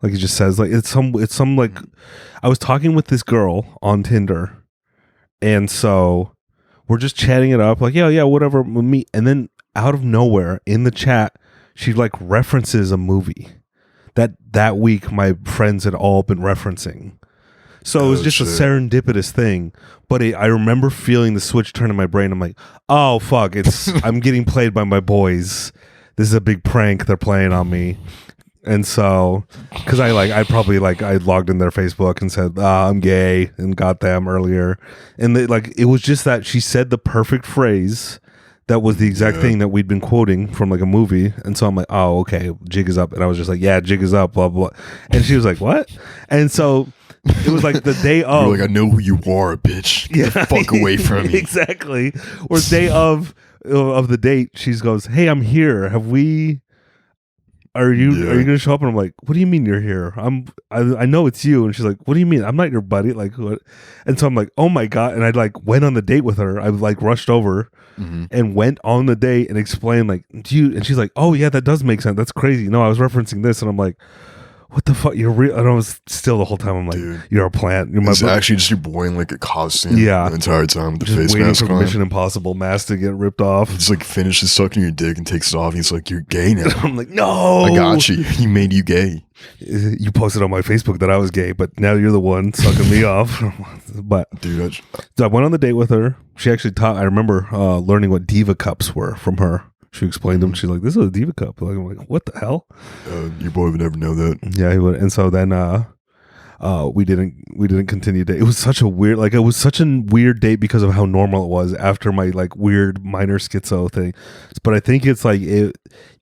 Like he just says like it's some like I was talking with this girl on Tinder, and so we're just chatting it up like yeah whatever with me, and then out of nowhere in the chat she like references a movie that week my friends had all been referencing. So it was just a serendipitous thing, but I remember feeling the switch turn in my brain. I'm like, oh fuck, I'm getting played by my boys. This is a big prank they're playing on me. And so, because I logged in their Facebook and said, I'm gay, and got them earlier. And it was just that she said the perfect phrase that was the exact thing that we'd been quoting from like a movie. And so I'm like, oh, okay, jig is up. And I was just like, yeah, jig is up, blah, blah. And she was like, what? And so it was like the day of. You're like, I know who you are, bitch. Get the fuck away from me. Exactly. Or day of the date, she goes, hey, I'm here. Are you gonna show up? And I'm like, what do you mean you're here? I know it's you. And she's like, what do you mean? I'm not your buddy. Like what? And so I'm like, oh my God. And I like went on the date with her. I like rushed over and went on the date and explained like, and she's like, oh yeah, that does make sense. That's crazy. No, I was referencing this. And I'm like, what the fuck? You're real. And I was still the whole time. I'm like, Dude, you're a plant. You're my it's actually just your boy in like a costume the entire time with the just face waiting mask for on. Mission Impossible mask to get ripped off. He's like finishes sucking your dick and takes it off. He's like, you're gay now. I'm like, no. I got you. He made you gay. You posted on my Facebook that I was gay, but now you're the one sucking me off. But Dude, so I went on the date with her. She actually taught. I remember learning what Diva cups were from her. She explained them. She's like, "This is a Diva cup." Like, I'm like, "What the hell?" your boy would never know that. Yeah, he would. And so then we didn't continue to. It was such a weird, like, it was such a weird date because of how normal it was after my like weird minor schizo thing. But I think it's like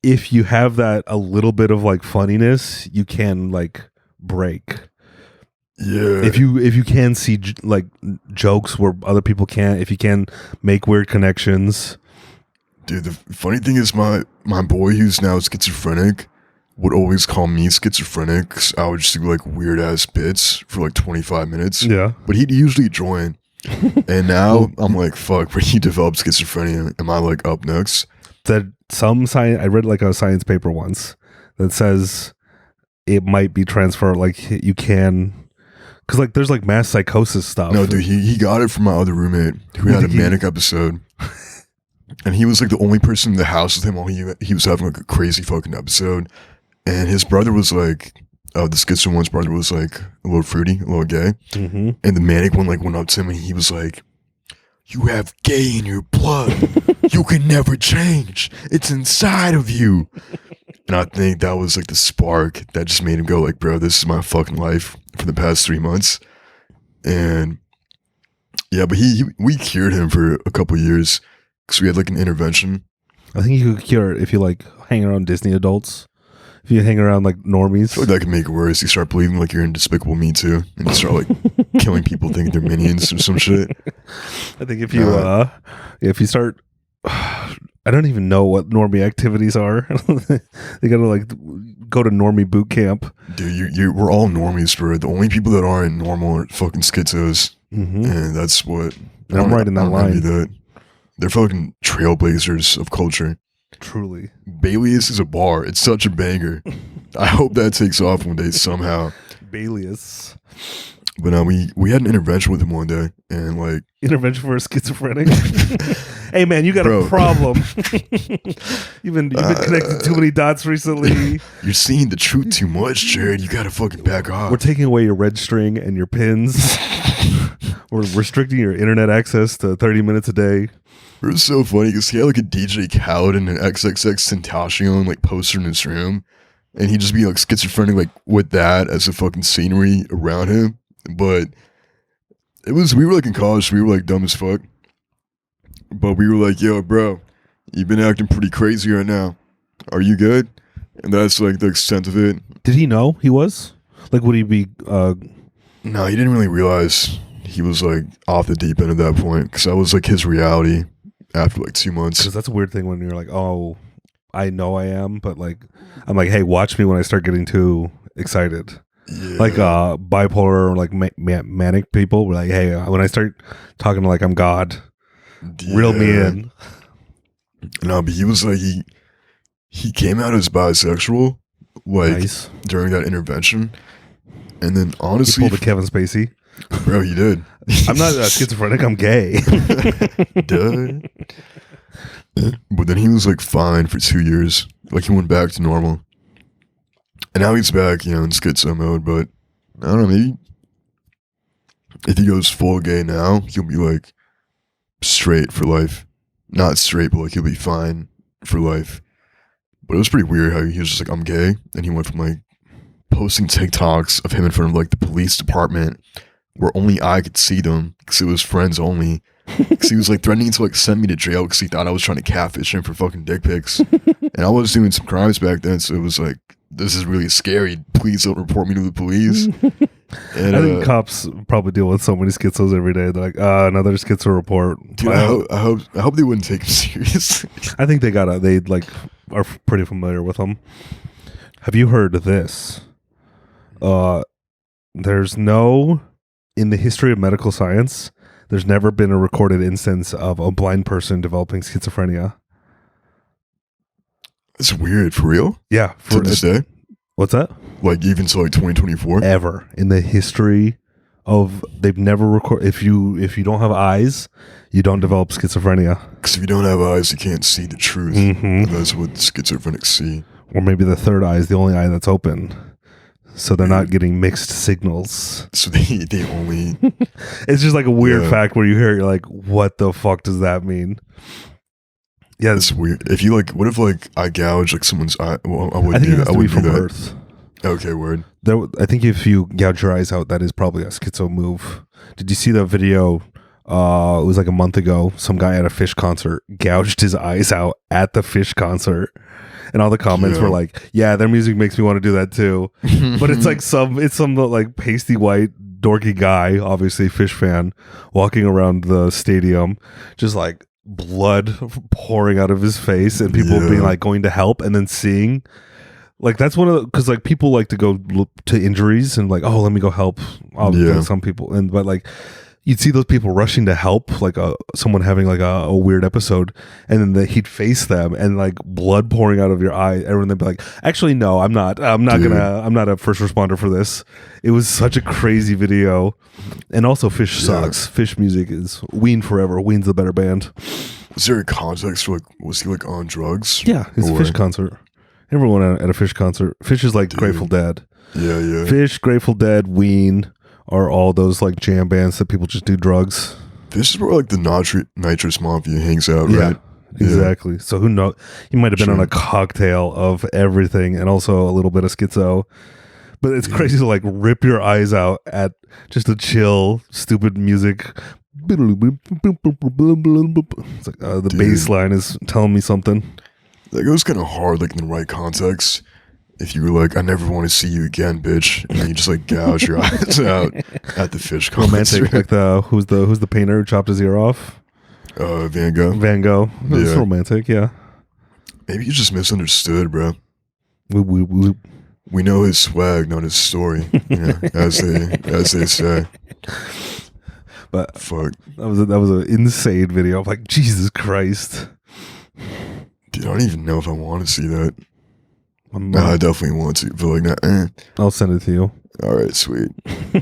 if you have that a little bit of like funniness, you can like break. Yeah. If you can see like jokes where other people can't, if you can make weird connections. Dude, the funny thing is my boy who's now schizophrenic would always call me schizophrenic 'cause I would just do like weird ass bits for like 25 minutes. Yeah. But he'd usually join. And now I'm like, fuck, when he develops schizophrenia, am I like up next? That some science, I read like a science paper once that says it might be transfer, like you can, because like there's like mass psychosis stuff. No, dude, he got it from my other roommate who had a manic episode. And he was like the only person in the house with him while he was having like a crazy fucking episode. And his brother was like, the schizo one's brother was like a little fruity, a little gay. Mm-hmm. And the manic one like went up to him and he was like, you have gay in your blood. You can never change. It's inside of you. And I think that was like the spark that just made him go like, bro, this is my fucking life for the past 3 months. And yeah, but we cured him for a couple years because we had like an intervention. I think you could cure it if you like hang around Disney adults. If you hang around like normies. I feel like that can make it worse. You start believing like you're in Despicable Me Too, and you start like killing people thinking they're minions or some shit. I think if you start, I don't even know what normie activities are. They gotta like go to normie boot camp. Dude, we're all normies, bro. The only people that aren't normal are fucking schizos, and that's what. And I'm right in that line. They're fucking trailblazers of culture. Truly. Bailey's is a bar. It's such a banger. I hope that takes off one day somehow. Bailey's. But we had an intervention with him one day, and like intervention for a schizophrenic. Hey man, you got a problem. you've been connecting too many dots recently. You're seeing the truth too much, Jared. You gotta fucking back off. We're taking away your red string and your pins. We're restricting your internet access to 30 minutes a day. It was so funny because he had like a DJ Khaled and an XXXTentacion like poster in his room, and he'd just be like schizophrenic like with that as a fucking scenery around him. But we were like in college, so we were like dumb as fuck. But we were like, yo, bro, you've been acting pretty crazy right now. Are you good? And that's like the extent of it. Did he know he was? Like, would he be? No, he didn't really realize he was like off the deep end at that point because that was like his reality after like 2 months. Because that's a weird thing when you're like, oh, I know I am, but like, I'm like, hey, watch me when I start getting too excited. Yeah. Like bipolar or like manic people were like, hey, when I start talking like I'm God, reel me in. No, but he was like, he came out as bisexual like during that intervention. And then honestly, he pulled a Kevin Spacey. Bro, he did. I'm not schizophrenic, I'm gay. Duh. But then he was like fine for 2 years. Like he went back to normal. And now he's back, in schizo mode, but I don't know, maybe if he goes full gay now, he'll be like straight for life. Not straight, but like he'll be fine for life. But it was pretty weird how he was just like, I'm gay. And he went from like posting TikToks of him in front of like the police department where only I could see them because it was friends only. Because he was like threatening to like send me to jail because he thought I was trying to catfish him for fucking dick pics. And I was doing some crimes back then, so it was like, this is really scary. Please don't report me to the police. And, I think cops probably deal with so many schizos every day. They're like, another schizo report. Dude, I hope they wouldn't take him seriously. I think they like are pretty familiar with them. Have you heard of this? There's no, in the history of medical science, there's never been a recorded instance of a blind person developing schizophrenia. It's weird. For real? Yeah. To this day? What's that? Like even to like 2024? Ever in the history of, they've never record. If you don't have eyes, you don't develop schizophrenia. Because if you don't have eyes, you can't see the truth. And that's what schizophrenics see. Or maybe the third eye is the only eye that's open. So they're not getting mixed signals. So they only... It's just like a weird fact where you hear it, you're like, what the fuck does that mean? Yeah, it's weird. If you like, what if like I gouge like someone's eye? Well, I wouldn't do that. I wouldn't from do that. birth. Okay, word. I think if you gouge your eyes out, that is probably a schizo move. Did you see that video? It was like a month ago. Some guy at a Fish concert gouged his eyes out at the Fish concert. And all the comments were like, yeah, their music makes me want to do that too. But it's like some like pasty white dorky guy, obviously Fish fan, walking around the stadium, just like blood pouring out of his face, and people being like going to help, and then seeing like, that's one of the, because like people like to go to injuries and like, oh, let me go help. Like some people, but like you'd see those people rushing to help, like someone having like a weird episode, and then he'd face them and like blood pouring out of your eye. Everyone they'd be like, actually, no, I'm not a first responder for this. It was such a crazy video. And also Fish sucks. Fish music is Ween forever. Ween's the better band. Was there a context for like, was he like on drugs? Yeah, it's a Fish concert. Everyone at a Fish concert. Fish is like Grateful Dead. Yeah. Fish, Grateful Dead, Ween are all those like jam bands that people just do drugs. This is where like the nitrous mafia hangs out, right? Exactly. So who knows? He might have been on a cocktail of everything and also a little bit of schizo. But it's crazy to like rip your eyes out at just a chill, stupid music. It's like the bass line is telling me something. That goes kind of hard, like in the right context. If you were like, I never want to see you again, bitch, and then you just like gouge your eyes out at the Fish concert. Romantic, like who's the painter who chopped his ear off? Van Gogh. Van Gogh. That's romantic, yeah. Maybe you just misunderstood, bro. We know his swag, not his story. As they say. But fuck, that was an insane video. I'm like, Jesus Christ. Dude, I don't even know if I want to see that. I definitely want to, but like, I'll send it to you. All right, sweet.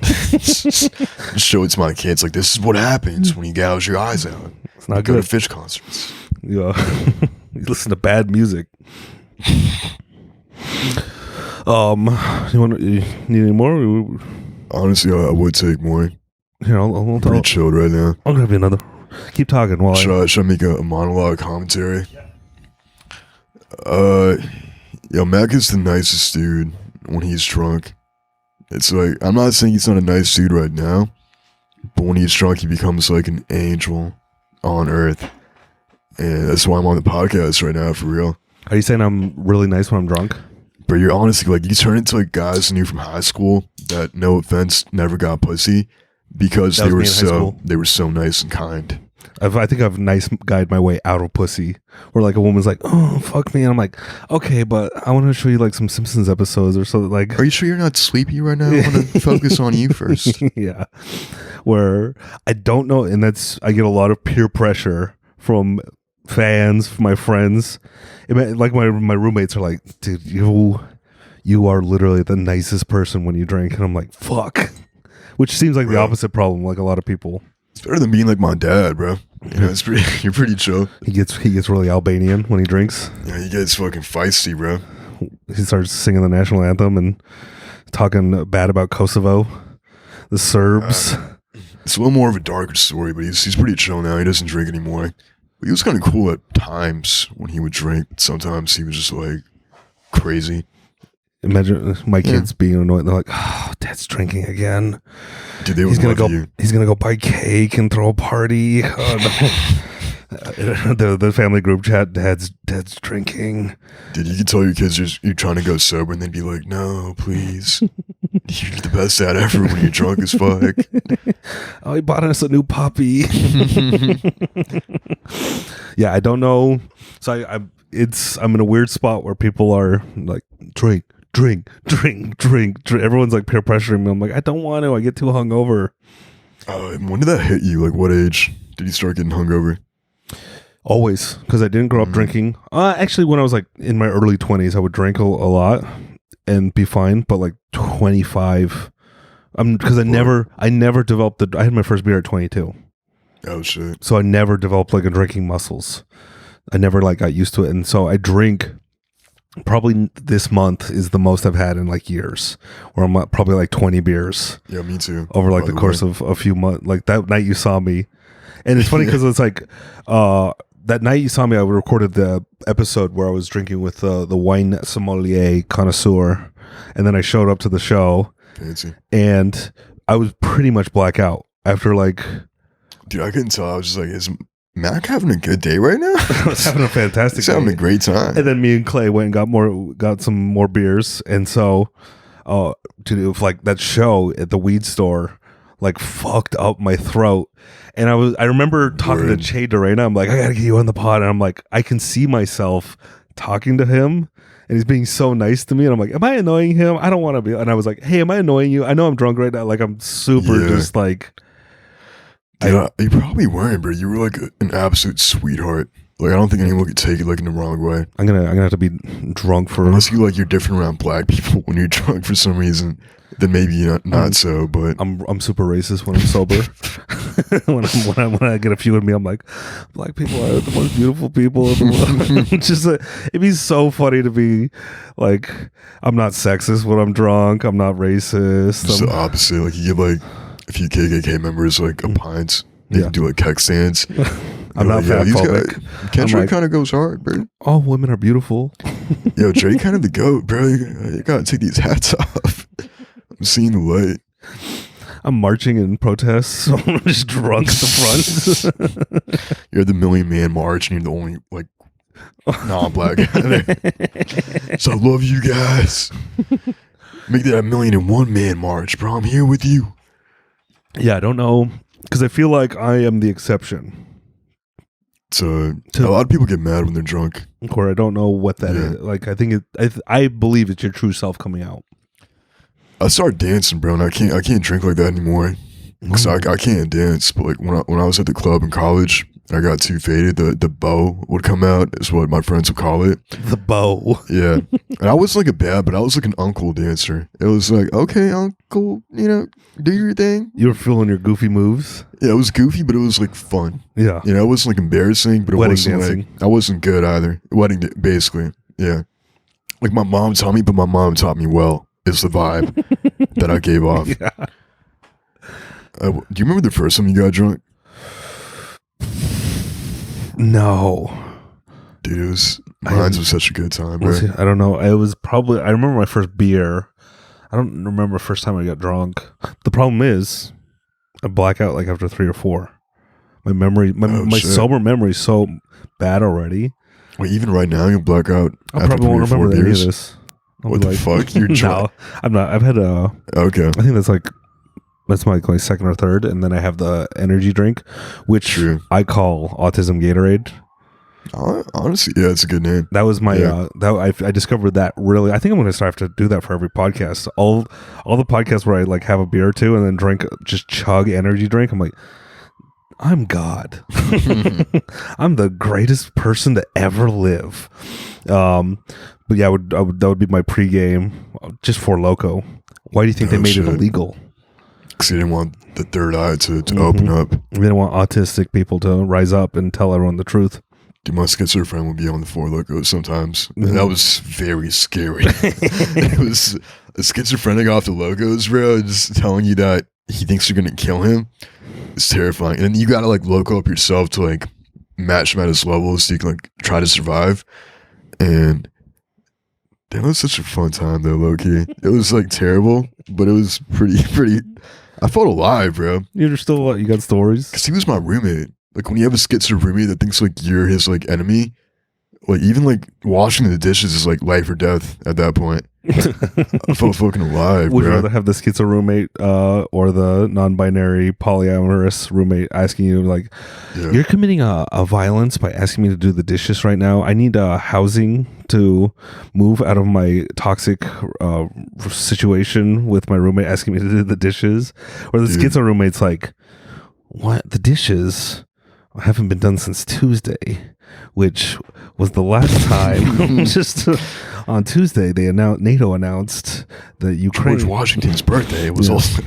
Just show it to my kids. Like, this is what happens when you gouge your eyes out. It's not Go good. to Fish concerts. Yeah, you listen to bad music. You need any more? Honestly, I would take more. Here, I'll pretty chilled right now. I'll grab you another. Keep talking while should I make a monologue commentary? Mac is the nicest dude when he's drunk. It's like, I'm not saying he's not a nice dude right now, but when he's drunk, he becomes like an angel on earth. And that's why I'm on the podcast right now, for real. Are you saying I'm really nice when I'm drunk? But you're honestly like, you turn into like guys you knew from high school that, no offense, never got pussy because they were so nice and kind. I think I've nice guyed my way out of pussy. Where like a woman's like, oh, fuck me. And I'm like, okay, but I want to show you like some Simpsons episodes or something. Like, are you sure you're not sleepy right now? I want to focus on you first. Yeah. Where I don't know. And I get a lot of peer pressure from fans, from my friends. Like my roommates are like, dude, you are literally the nicest person when you drink. And I'm like, fuck. Which seems like the opposite problem, like a lot of people. It's better than being like my dad, bro. You're pretty chill. He gets really Albanian when he drinks. Yeah, he gets fucking feisty, bro. He starts singing the national anthem and talking bad about Kosovo, the Serbs. It's a little more of a darker story, but he's pretty chill now. He doesn't drink anymore. But he was kind of cool at times when he would drink. Sometimes he was just like crazy. Imagine my kids being annoyed. They're like, oh, Dad's drinking again. Dude, they would love you. He's going to go buy cake and throw a party. Oh, no. the family group chat, Dad's drinking. Dude, you can tell your kids you're trying to go sober and they'd be like, no, please. You're the best dad ever when you're drunk as fuck. Oh, he bought us a new puppy. Yeah, I don't know. So I'm in a weird spot where people are like, drink. Everyone's like peer pressuring me. I'm like, I don't want to. I get too hungover. When did that hit you? Like, what age did you start getting hungover? Always, because I didn't grow up drinking. Actually, when I was like in my early 20s, I would drink a lot. and be fine, but like 25, because I never developed I had my first beer at 22. Oh shit! So I never developed like a drinking muscles. I never like got used to it, and so I drink. Probably this month is the most I've had in like years, where I'm at probably like 20 beers. Yeah, me too. Over like the course of a few months. Like that night you saw me, and it's funny because it's like that night you saw me. I recorded the episode where I was drinking with the wine sommelier connoisseur, and then I showed up to the show. Fancy. And I was pretty much blackout after like. Dude, I couldn't tell. I was just like, is Mac having a good day right now? I was having a fantastic He's having a great time. And then me and Clay went and got some more beers. And so, like that show at the weed store, like fucked up my throat. And I remember talking to Che Dorena. I'm like, I gotta get you on the pod. And I'm like, I can see myself talking to him. And he's being so nice to me. And I'm like, am I annoying him? I don't want to be. And I was like, hey, am I annoying you? I know I'm drunk right now. Like I'm super just like. Yeah, you probably weren't, bro. You were like an absolute sweetheart. Like I don't think anyone could take it like in the wrong way. I'm gonna have to be drunk for unless you like you're different around black people when you're drunk for some reason. Then maybe not so. But I'm super racist when I'm sober. when I get a few in me, I'm like, black people are the most beautiful people in the world. Just it'd be so funny to be like, I'm not sexist when I'm drunk. I'm not racist. Just the opposite. Like you give like a few KKK members like a pint. They can do like keg stands. I'm not fatphobic. Kendrick kind of goes hard, bro. All women are beautiful. Yo, Dre kind of the GOAT, bro. You gotta take these hats off. I'm seeing the light. I'm marching in protest, so I'm just drunk at the front. You're the Million Man March, and you're the only like non-black guy there. So I love you guys. Make that 1,000,001 man march, bro. I'm here with you. Yeah, I don't know, because I feel like I am the exception. So a lot of people get mad when they're drunk. Or I don't know what that is. Like I think I believe it's your true self coming out. I started dancing, bro, and I can't drink like that anymore. Cause I can't dance. But like when I was at the club in college, I got too faded. The bow would come out, is what my friends would call it. The bow. Yeah. And I wasn't like a bad, but I was like an uncle dancer. It was like, okay, uncle, do your thing. You were feeling your goofy moves. Yeah, it was goofy, but it was like fun. Yeah. It wasn't like embarrassing, but it wasn't dancing. like, I wasn't good either. Basically. Yeah. Like my mom taught me, but my mom taught me well. Is the vibe that I gave off. Yeah. Do you remember the first time you got drunk? No. Dude, mine was such a good time, bro. I don't know. It was probably, I remember my first beer. I don't remember the first time I got drunk. The problem is, I black out like after 3 or 4. My memory, my sober memory is so bad already. Wait, even right now, you black out. I probably won't remember any of this. What the fuck? You're drunk? No, I'm not. I've had okay. I think that's my second or third, and then I have the energy drink, which I call Autism Gatorade. Honestly, yeah, it's a good name. That was my I discovered that really. I think I'm going to start to do that for every podcast. All the podcasts where I like have a beer or two and then just chug energy drink. I'm like, I'm God. I'm the greatest person to ever live. But yeah, that would be my pregame, just for Loco. Why do you think they made it illegal? Because they didn't want the third eye to open up. They didn't want autistic people to rise up and tell everyone the truth. Dude, my schizophrenia would be on the 4 Locos sometimes. And that was very scary. It was a schizophrenic off the Locos, bro, just telling you that he thinks you're going to kill him. It's terrifying. And you got to like Loco up yourself to like match him at his level so you can like try to survive. And that was such a fun time though, low-key. It was like terrible, but it was pretty. I felt alive, bro. You got stories? Because he was my roommate. Like when you have a schizo roommate that thinks like you're his like enemy, like even like washing the dishes is like life or death at that point. I felt fucking alive. Would you bro. rather have the schizo roommate or the non-binary polyamorous roommate asking you like, you're committing a violence by asking me to do the dishes right now. I need housing to move out of my toxic situation with my roommate asking me to do the dishes. Or the schizo roommate's like, what? The dishes? I haven't been done since Tuesday, which was the last time. Just on Tuesday, NATO announced that Ukraine. George Washington's birthday was also.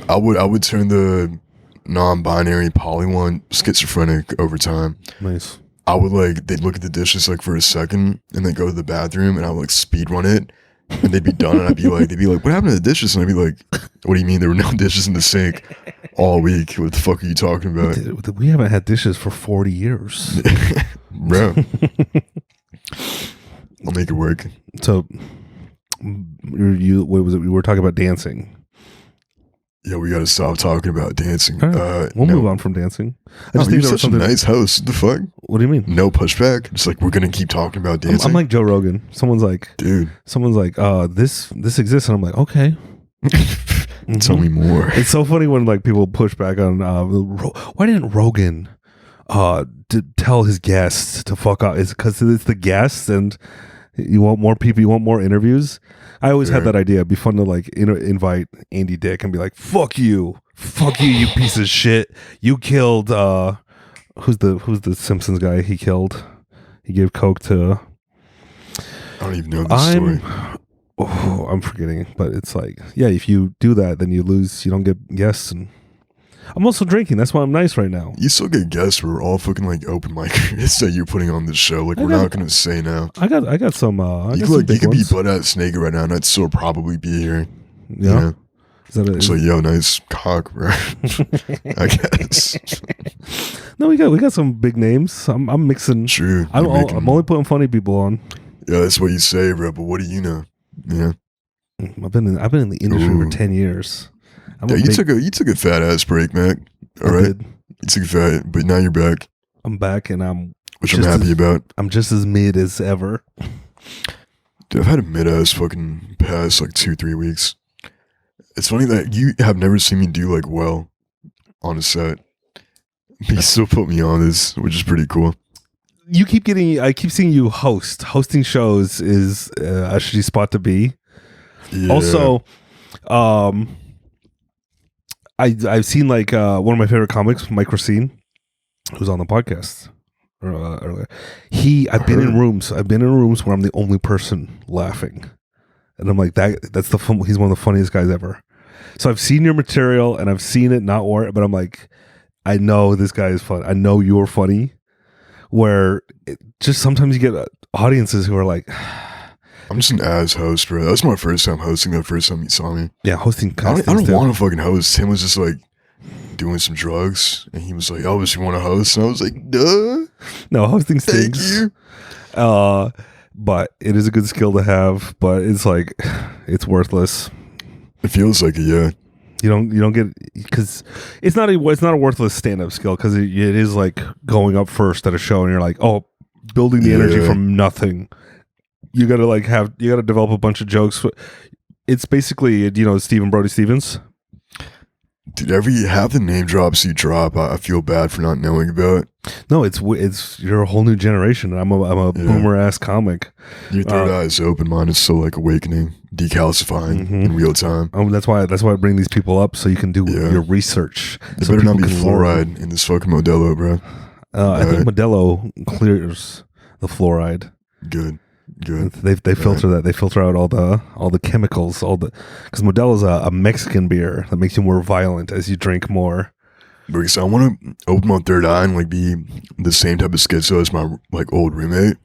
I would turn the non-binary poly one schizophrenic over time. Nice. I would they'd look at the dishes for a second and then go to the bathroom and I would speed run it and they'd be done and they'd be like, what happened to the dishes? And I'd be like, what do you mean there were no dishes in the sink all week? What the fuck are you talking about? We haven't had dishes for 40 years. Bro. I'll make it work. So what was it? We were talking about dancing. Yeah, we gotta stop talking about dancing. Right. We'll move on from dancing. I just think you're such a nice host. What the fuck? What do you mean? No pushback. It's we're gonna keep talking about dancing. I'm like Joe Rogan. Someone's like, this exists, and I'm like, okay. Tell me more. It's so funny when people push back on why didn't Rogan to tell his guests to fuck off? It's because it's the guests and you want more people, you want more interviews. I always had that idea. It'd be fun to invite Andy Dick and be like, fuck you, you piece of shit. You killed who's the Simpsons guy he killed? He gave coke to. I don't even know the story. I'm forgetting, but it's if you do that, then you lose. You don't get guests, and I'm also drinking. That's why I'm nice right now. You still get guests. We're all fucking open micers that you're putting on this show. We're not gonna say now. I got some. You could be butt ass naked right now, and I'd still probably be here. Yeah. It's yo, nice cock, bro. I guess. No, we got some big names. I'm mixing. True. I'm only putting funny people on. Yeah, that's what you say, bro. But what do you know? Yeah. I've been in the industry for 10 years. You took a fat ass break, Mac. All right. You took a fat, but now you're back. I'm back, and which I'm happy about. I'm just as mid as ever. Dude, I've had a mid ass fucking past 2-3 weeks. It's funny that you have never seen me do well on a set. But you still put me on this, which is pretty cool. I keep seeing you hosting shows is a shitty spot to be. Yeah. Also, I've seen one of my favorite comics, Mike Racine, who's on the podcast earlier. I've been in rooms where I'm the only person laughing, and I'm like that's the fun. He's one of the funniest guys ever. So I've seen your material and I've seen it not work, but I'm like, I know this guy is fun. I know you're funny. Where just sometimes you get audiences who are like, I'm just an ass host, bro. That was my first time hosting. The first time you saw me. Yeah, hosting. I don't want to fucking host. Tim was just doing some drugs, and he was like, "Elvis, you want to host?" And I was like, "Duh." No, hosting stinks. Thank you. But it is a good skill to have. But it's it's worthless. It feels like it, yeah. You don't get, because it's not a worthless stand-up skill, because it is going up first at a show and you're like, oh, building the energy from nothing. You gotta you gotta develop a bunch of jokes. It's basically, Stephen Brody Stevens. Dude, half the name drops you drop, I feel bad for not knowing about. No, it's you're a whole new generation. I'm a boomer ass comic. Your third eye is open, mine is still awakening, decalcifying in real time. That's why I bring these people up, so you can do your research. There better not be fluoride in this fucking Modelo, bro. I think Modelo clears the fluoride. Good. They filter that. They filter out all the chemicals, because Modelo's a Mexican beer that makes you more violent as you drink more. Because I want to open my third eye and be the same type of schizo as my old roommate,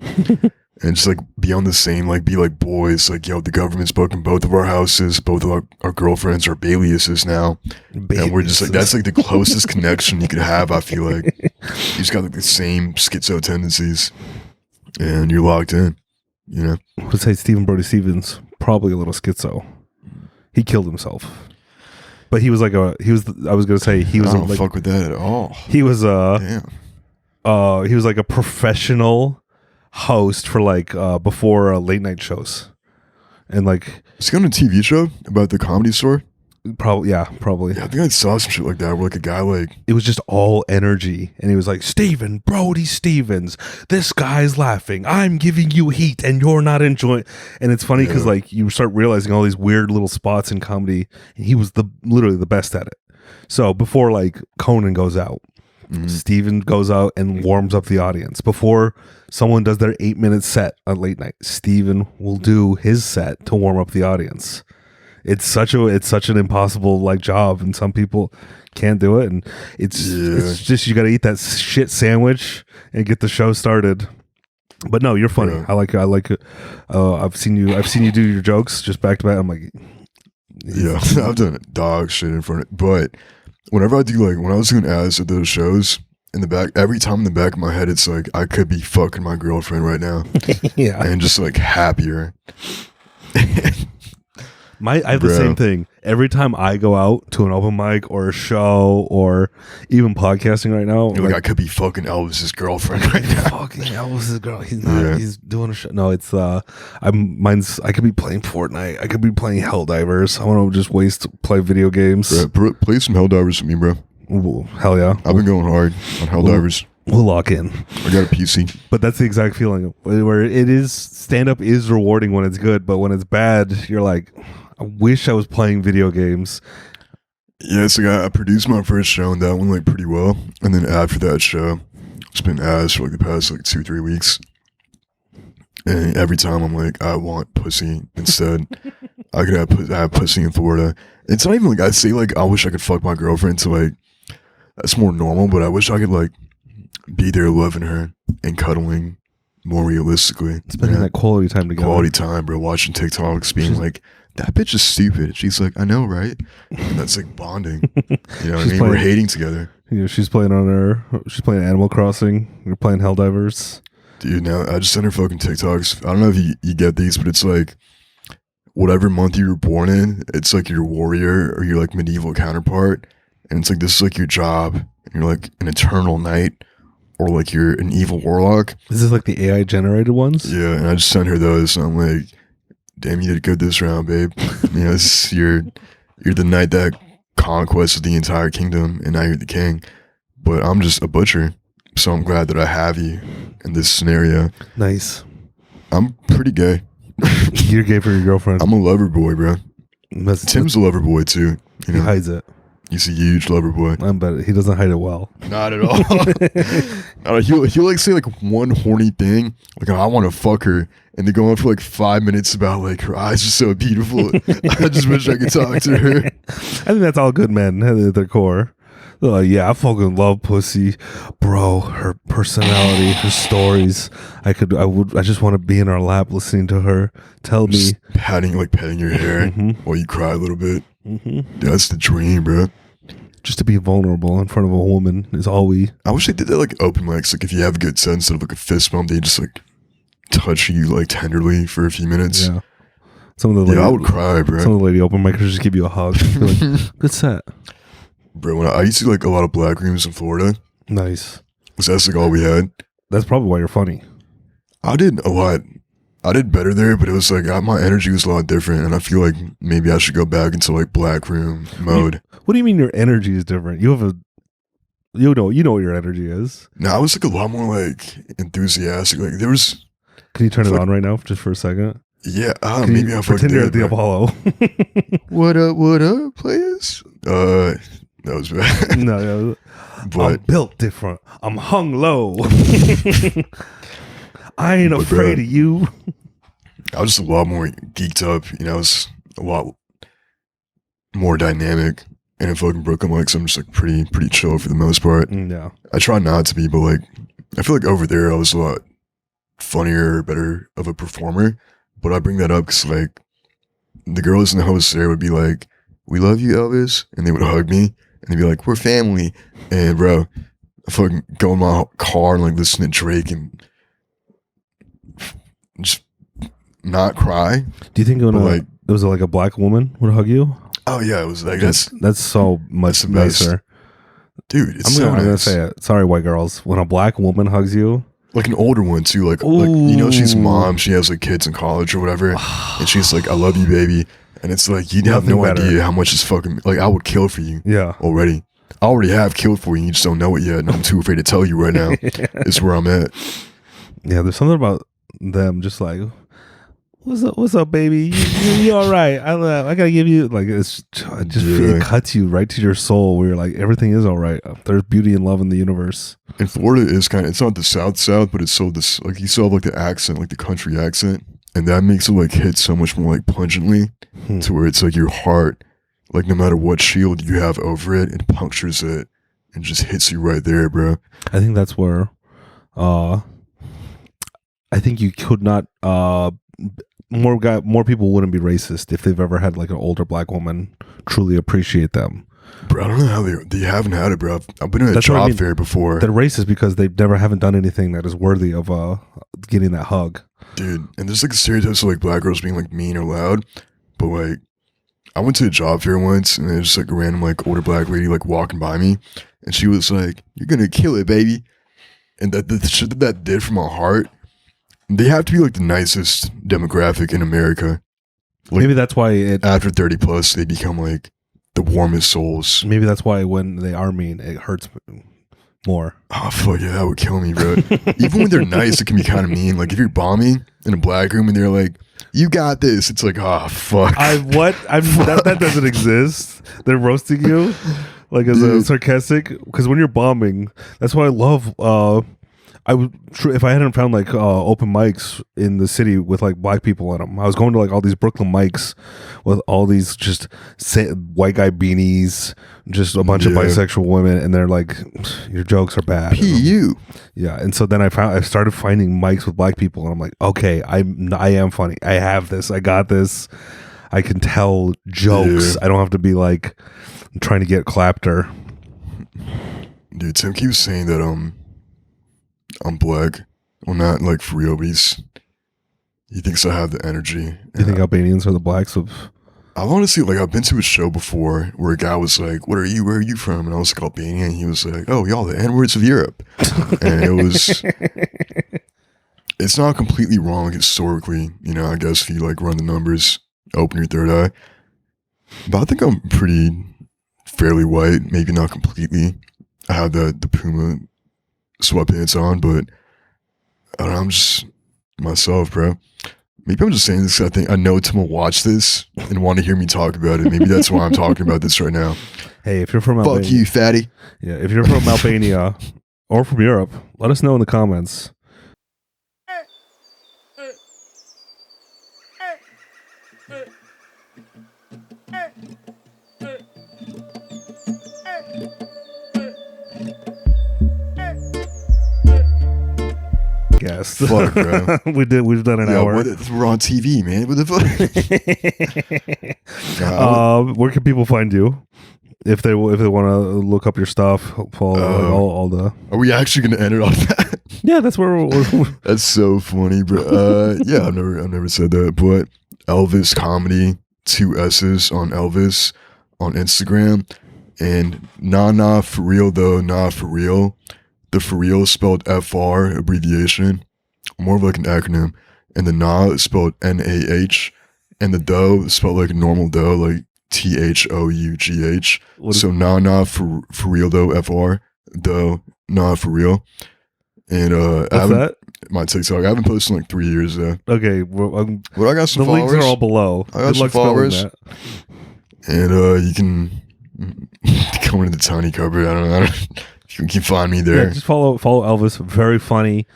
and just be on the same be boys, yo, the government's booking both of our houses, both of our girlfriends are Baileyesses now, and we're just that's the closest connection you could have. I feel like you just got the same schizo tendencies, and you're locked in. I would say Stephen Brody Stevens, probably a little schizo. He killed himself. But he was I was going to say he was I don't fuck with that at all. He was damn. He was a professional host for before late night shows. And is he on a TV show about the Comedy Store? Probably. Yeah, I think I saw some shit like that where a guy it was just all energy, and he was like, Stephen Brody Stevens, this guy's laughing, I'm giving you heat and you're not enjoying. And it's funny because you start realizing all these weird little spots in comedy, and he was literally the best at it. So before Conan goes out, Steven goes out and warms up the audience before someone does their 8-minute set on late night. Steven will do his set to warm up the audience. It's such an impossible like job, and some people can't do it. And it's just you got to eat that shit sandwich and get the show started. But no, you're funny. Yeah. I like it. I've seen you do your jokes just back to back. I'm like, yeah, I've done dog shit in front of, but whenever I do, like, when I was doing ads at those shows, in the back, every time in the back of my head, it's like, I could be fucking my girlfriend right now. yeah. And just, like, happier. I have the same thing. Every time I go out to an open mic or a show or even podcasting right now, You're like, I could be fucking Elvis's girlfriend right now. Fucking Elvis's girl. He's not. He's doing a show. No, it's I could be playing Fortnite. I could be playing Helldivers. I want to just play video games. Bro, play some Helldivers with me, bro. Ooh, hell yeah. I've been going hard on Helldivers. We'll lock in. I got a PC. But that's the exact feeling where it is. Stand up is rewarding when it's good, but when it's bad, you're like, I wish I was playing video games. Yeah, it's like I produced my first show and that went like pretty well. And then after that show, it's been ass for like the past like 2-3 weeks. And every time I'm like, I want pussy instead. I could have pussy in Florida. It's not even like I say like I wish I could fuck my girlfriend to like that's more normal, but I wish I could like be there loving her and cuddling more realistically. Spending that quality time together. Quality time, bro. Watching TikToks, being like, that bitch is stupid. She's like, I know, right? And that's like bonding. You know what I mean? We're hating together. You know, she's playing Animal Crossing. You're playing Helldivers. Dude, now I just sent her fucking TikToks. I don't know if you get these, but it's like whatever month you were born in, it's like your warrior or your like medieval counterpart. And it's like, this is like your job. And you're like an eternal knight or like you're an evil warlock. Is this like the AI generated ones? Yeah, and I just sent her those. And I'm like, damn, you did good this round, babe. You know, you're the knight that conquested the entire kingdom, and now you're the king. But I'm just a butcher, so I'm glad that I have you in this scenario. Nice. I'm pretty gay. You're gay for your girlfriend. I'm a lover boy, bro. Tim's a lover boy too. You know? He hides it. He's a huge lover boy. I bet he doesn't hide it well. Not at all. He'll like say like one horny thing, like, oh, I want to fuck her, and they go on for like 5 minutes about like her eyes are so beautiful. I just wish I could talk to her. I think that's all good men at their core. They're like, yeah, I fucking love pussy, bro. Her personality, her stories. I just want to be in her lap listening to her tell me, petting your hair while you cry a little bit. That's the dream, bro. Just to be vulnerable in front of a woman is all we. I wish they did that like open mics. Like if you have a good set instead of like a fist bump, they just like touch you like tenderly for a few minutes. Yeah. Some of the I would cry, bro. Some of the lady open micers just give you a hug. Like, good set, bro. When I used to do like a lot of black rooms in Florida. Nice. So that's like all we had. That's probably why you're funny. I did a lot. I did better there, but it was like my energy was a lot different, and I feel like maybe I should go back into like black room mode. What do you mean your energy is different? You know what your energy is. No, I was like a lot more like enthusiastic. Like there was. Can you turn it on right now, just for a second? Yeah, maybe I'll pretend you're at the Apollo. What up, players? That was bad. No, but I'm built different. I'm hung low. I ain't afraid of you. I was just a lot more geeked up. You know, I was a lot more dynamic. And in fucking Brooklyn, like, so I'm just like pretty chill for the most part. Yeah. I try not to be, but like, I feel like over there I was a lot funnier or better of a performer. But I bring that up because like the girls and the hosts there would be like, "We love you, Elvis," and they would hug me and they'd be like, "We're family." And bro, I fucking go in my car and like listen to Drake and just not cry. Do you think it was like a black woman would hug you? Oh yeah, it was like that's so much nicer, dude. It's I'm gonna say it. Sorry, white girls. When a black woman hugs you, like an older one too, like you know, she's a mom. She has like kids in college or whatever, and she's like, "I love you, baby." And it's like you have no idea how much is fucking like I would kill for you. Yeah, already. I already have killed for you. You just don't know it yet, and I'm too afraid to tell you right now. It's where I'm at. Yeah, there's something about them just like What's up, baby? You all right? I gotta give you like it cuts you right to your soul. Where you're like everything is all right. There's beauty and love in the universe. And Florida is it's not the South, but it's so this like you still have like the accent, like the country accent, and that makes it like hit so much more like pungently to where it's like your heart, like no matter what shield you have over it, it punctures it and just hits you right there, bro. I think that's where, I think you could not more people wouldn't be racist if they've ever had like an older black woman truly appreciate them. Bro, I don't know how they haven't had it, bro. I've been at a job fair before. They're racist because they never haven't done anything that is worthy of getting that hug. Dude, and there's like stereotypes of like black girls being like mean or loud, but like I went to a job fair once and there's like a random like older black lady like walking by me and she was like, "You're gonna kill it, baby." And the shit that did for my heart. They have to be like the nicest demographic in America. Like, maybe that's why after 30 plus, they become like the warmest souls. Maybe that's why when they are mean, it hurts more. Oh, fuck yeah, that would kill me, bro. Even when they're nice, it can be kind of mean. Like if you're bombing in a black room and they're like, "You got this," it's like, oh, fuck. That doesn't exist. They're roasting you like as a sarcastic. Because when you're bombing, that's why I love... if I hadn't found like open mics in the city with like black people in them, I was going to like all these Brooklyn mics with all these just white guy beanies, just a bunch of bisexual women, and they're like, "Your jokes are bad." PU. Yeah, and so then I started finding mics with black people, and I'm like, okay, I am funny. I have this. I got this. I can tell jokes. I don't have to be like trying to get clapter. Dude, Tim keeps saying that I'm black. Well, not like for real, but he thinks I have the energy. You think Albanians are the blacks of... I've honestly, like, I've been to a show before where a guy was like, "What are you? Where are you from?" And I was like, "Albania." And he was like, "Oh, y'all the N-words of Europe." And it was... It's not completely wrong historically, you know, I guess if you, like, run the numbers, open your third eye. But I think I'm pretty fairly white, maybe not completely. I have the Puma sweatpants on, but I don't know, I'm just myself, bro. Maybe I'm just saying this because I think I know Tim will watch this and want to hear me talk about it. Maybe that's why I'm talking about this right now. Hey, if you're from Albania, fuck you, fatty. Yeah, if you're from Albania or from Europe, let us know in the comments. Guest. Fuck, bro. We've done an hour. We're on TV, man. What the fuck? Where can people find you if they want to look up your stuff? Follow all the. Are we actually gonna end it off that? Yeah, that's where we're That's so funny, bro. Yeah, I've never said that, but Elvis Comedy, 2 S's on Elvis on Instagram, and nah for real though, nah for real. The for real is spelled FR, abbreviation, more of like an acronym. And the nah is spelled NAH. And the dough is spelled like a normal dough, like THOUGH. So nah for real though, FR. Dough, nah for real. And what's that? My TikTok. I haven't posted in like 3 years though. Okay. But I got some the followers. The links are all below. I got some followers. And you can come into the tiny cupboard. I don't know. You can find me there. Yeah, just follow Elvis. Very funny.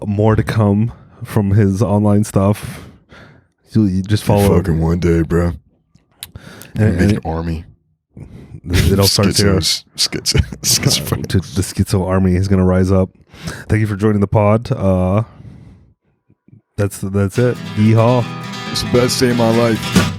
More to come from his online stuff. You just follow. Fucking one day, bro. And make an army. It all starts here. The schizo army is going to rise up. Thank you for joining the pod. That's it. Yeehaw. It's the best day of my life.